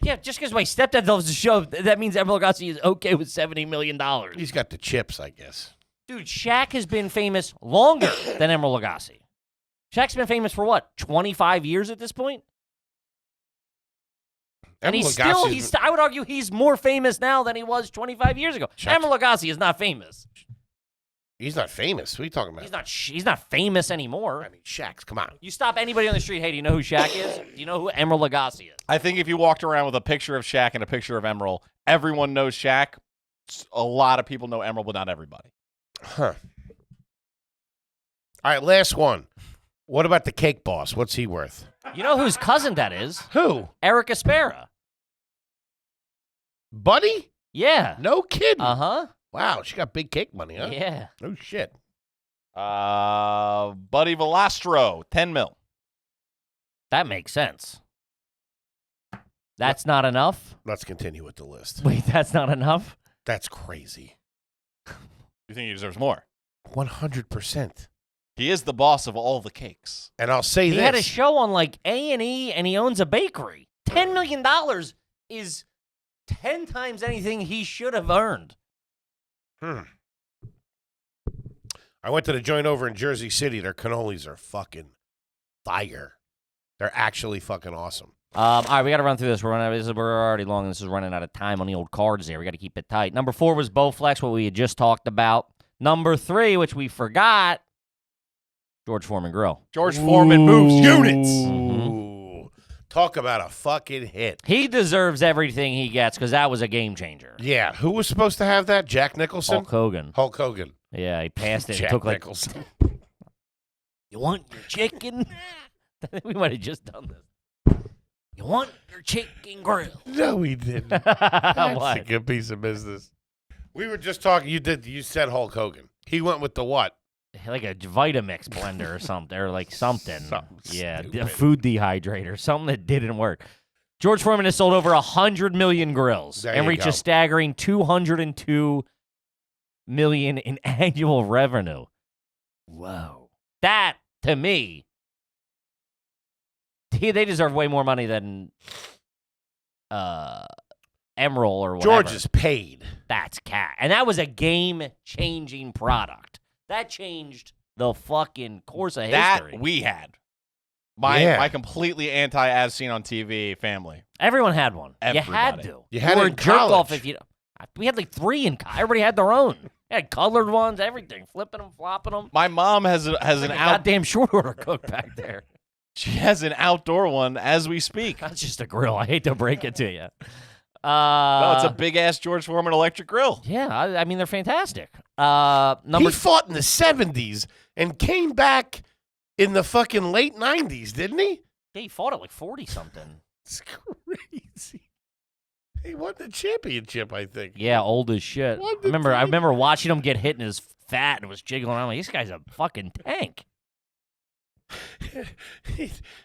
Yeah, just because my stepdad loves the show, that means Emeril Lagasse is okay with $70 million. He's got the chips, I guess. Dude, Shaq has been famous longer than Emeril Lagasse. Shaq's been famous for what, 25 years at this point? And I would argue he's more famous now than he was 25 years ago. Emeril Lagasse is not famous. He's not famous. What are you talking about? He's not famous anymore. I mean, Shaq's, come on. You stop anybody on the street, hey, do you know who Shaq is? Do you know who Emeril Lagasse is? I think if you walked around with a picture of Shaq and a picture of Emeril, everyone knows Shaq. A lot of people know Emeril, but not everybody. Huh. All right, last one. What about the Cake Boss? What's he worth? You know whose cousin that is? Who? Eric Aspera. Buddy? Yeah. No kidding. Uh-huh. Wow, she got big cake money, huh? Yeah. No shit. Buddy Velastro, 10 mil. That makes sense. That's not enough? Let's continue with the list. Wait, that's not enough? That's crazy. You think he deserves more? 100%. He is the boss of all the cakes. And I'll say He this. had a show on like A&E, and he owns a bakery. $10 million is 10 times anything he should have earned. I went to the joint over in Jersey City. Their cannolis are fucking fire. They're actually fucking awesome. All right, we got to run through this. We're already long, and this is running out of time on the old cards there. We got to keep it tight. Number 4 was Bowflex, what we had just talked about. Number 3, which we forgot, George Foreman Grill. George Foreman moves units. Ooh. Talk about a fucking hit. He deserves everything he gets because that was a game changer. Yeah. Who was supposed to have that? Jack Nicholson? Hulk Hogan. Hulk Hogan. Yeah, he passed it. Jack It took like, Nicholson. you want your chicken? We might have just done this. You want your chicken grill? No, he didn't. That's What? a good piece of business. We were just talking. You said Hulk Hogan. He went with the what? Like a Vitamix blender or something, or like something. Something Yeah, stupid. a food dehydrator, something that didn't work. George Foreman has sold over 100 million grills There and you reached go. a staggering 202 million in annual revenue. Whoa. That, to me, they deserve way more money than Emeril or whatever. George is paid. That's cat. And that was a game-changing product. That changed the fucking course of history. That we had. My completely anti-as seen on TV family. Everyone had one. You had Everybody. to. You had were it in a jerk off college. if you. We had like 3 in college. Everybody had their own. They had colored ones, everything, flipping them, flopping them. My mom has an Goddamn short order cook back there. She has an outdoor one as we speak. That's just a grill. I hate to break it to you. No, it's a big ass George Foreman electric grill. Yeah, I mean they're fantastic. He Number fought in the 70s and came back in the fucking late 90s, didn't he? Yeah, he fought at like 40 something. It's crazy. He won the championship, I think. Yeah, old as shit. What I the remember watching him get hit in his fat and was jiggling around. Like, this guy's a fucking tank.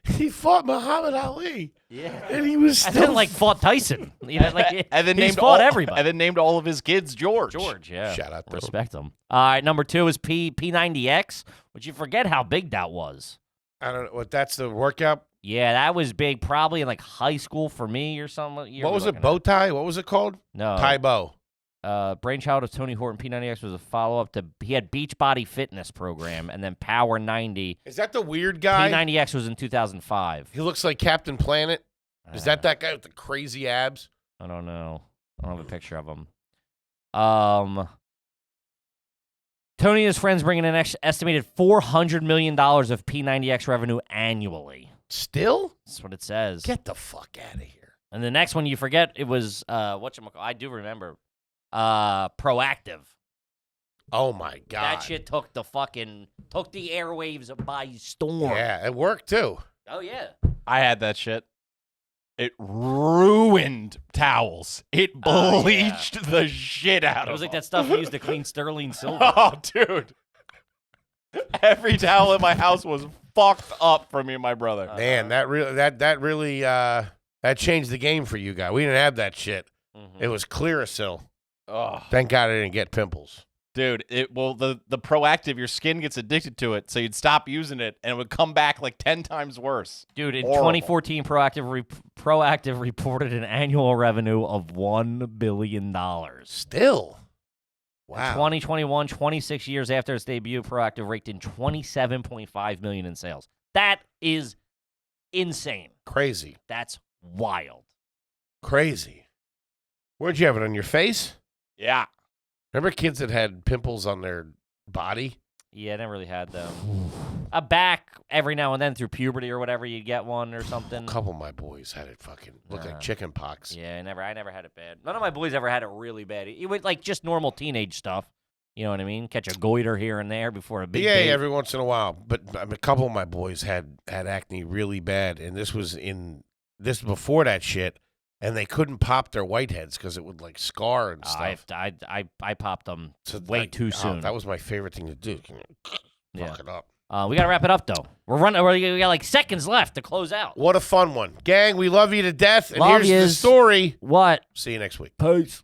he fought Muhammad Ali. Yeah. And he was And still then like fought Tyson. You know, like And then he's named fought all, everybody. And then named all of his kids George. George, yeah. Shout out to him. Respect him. All right, number 2 is P90X, which you forget how big that was. I don't know what that's the workout. Yeah, that was big, probably in like high school for me or something. What was it? Bow tie? What was it called? No. Tie bow. Brainchild of Tony Horton. P90X was a follow-up to, he had Beachbody Fitness Program and then Power 90. Is that the weird guy? P90X was in 2005. He looks like Captain Planet. Is that guy with the crazy abs? I don't know. I don't have a picture of him. Tony and his friends bring in an estimated $400 million of P90X revenue annually. Still? That's what it says. Get the fuck out of here. And the next one you forget, it was, whatchamacallit, I do remember, Proactive. Oh, my God. That shit took the airwaves by storm. Yeah, it worked, too. Oh, yeah. I had that shit. It ruined towels. It Oh, bleached the shit out It of was like them. that stuff we used to clean sterling silver. Oh, dude. Every towel in my house was fucked up for me and my brother. Man, that really that changed the game for you guys. We didn't have that shit. It was Clearasil. Oh, Thank God I didn't get pimples. dude, the Proactive, your skin gets addicted to it, so you'd stop using it, and it would come back like 10 times worse. Dude, in Horrible. 2014, Proactive reported an annual revenue of $1 billion. Still. Wow. 2021, 26 years after its debut, Proactiv raked in $27.5 million in sales. That is insane. Crazy. That's wild. Crazy. Where'd you have it, on your face? Yeah. Remember kids that had pimples on their body? Yeah, I never really had them. A back every now and then through puberty or whatever, you get one or something. A couple of my boys had it fucking look like chicken pox. Yeah, I never had it bad. None of my boys ever had it really bad. It was like just normal teenage stuff. You know what I mean? Catch a goiter here and there before a big Yeah, date. every once in a while. But I mean, a couple of my boys had acne really bad, and this was before that shit, and they couldn't pop their whiteheads because it would like scar and stuff. I popped them So way too soon. That was my favorite thing to do. Yeah. Fuck it up. We got to wrap it up, though. We got like seconds left to close out. What a fun one. Gang, we love you to death. And Love here's the yous. story. What? See you next week. Peace.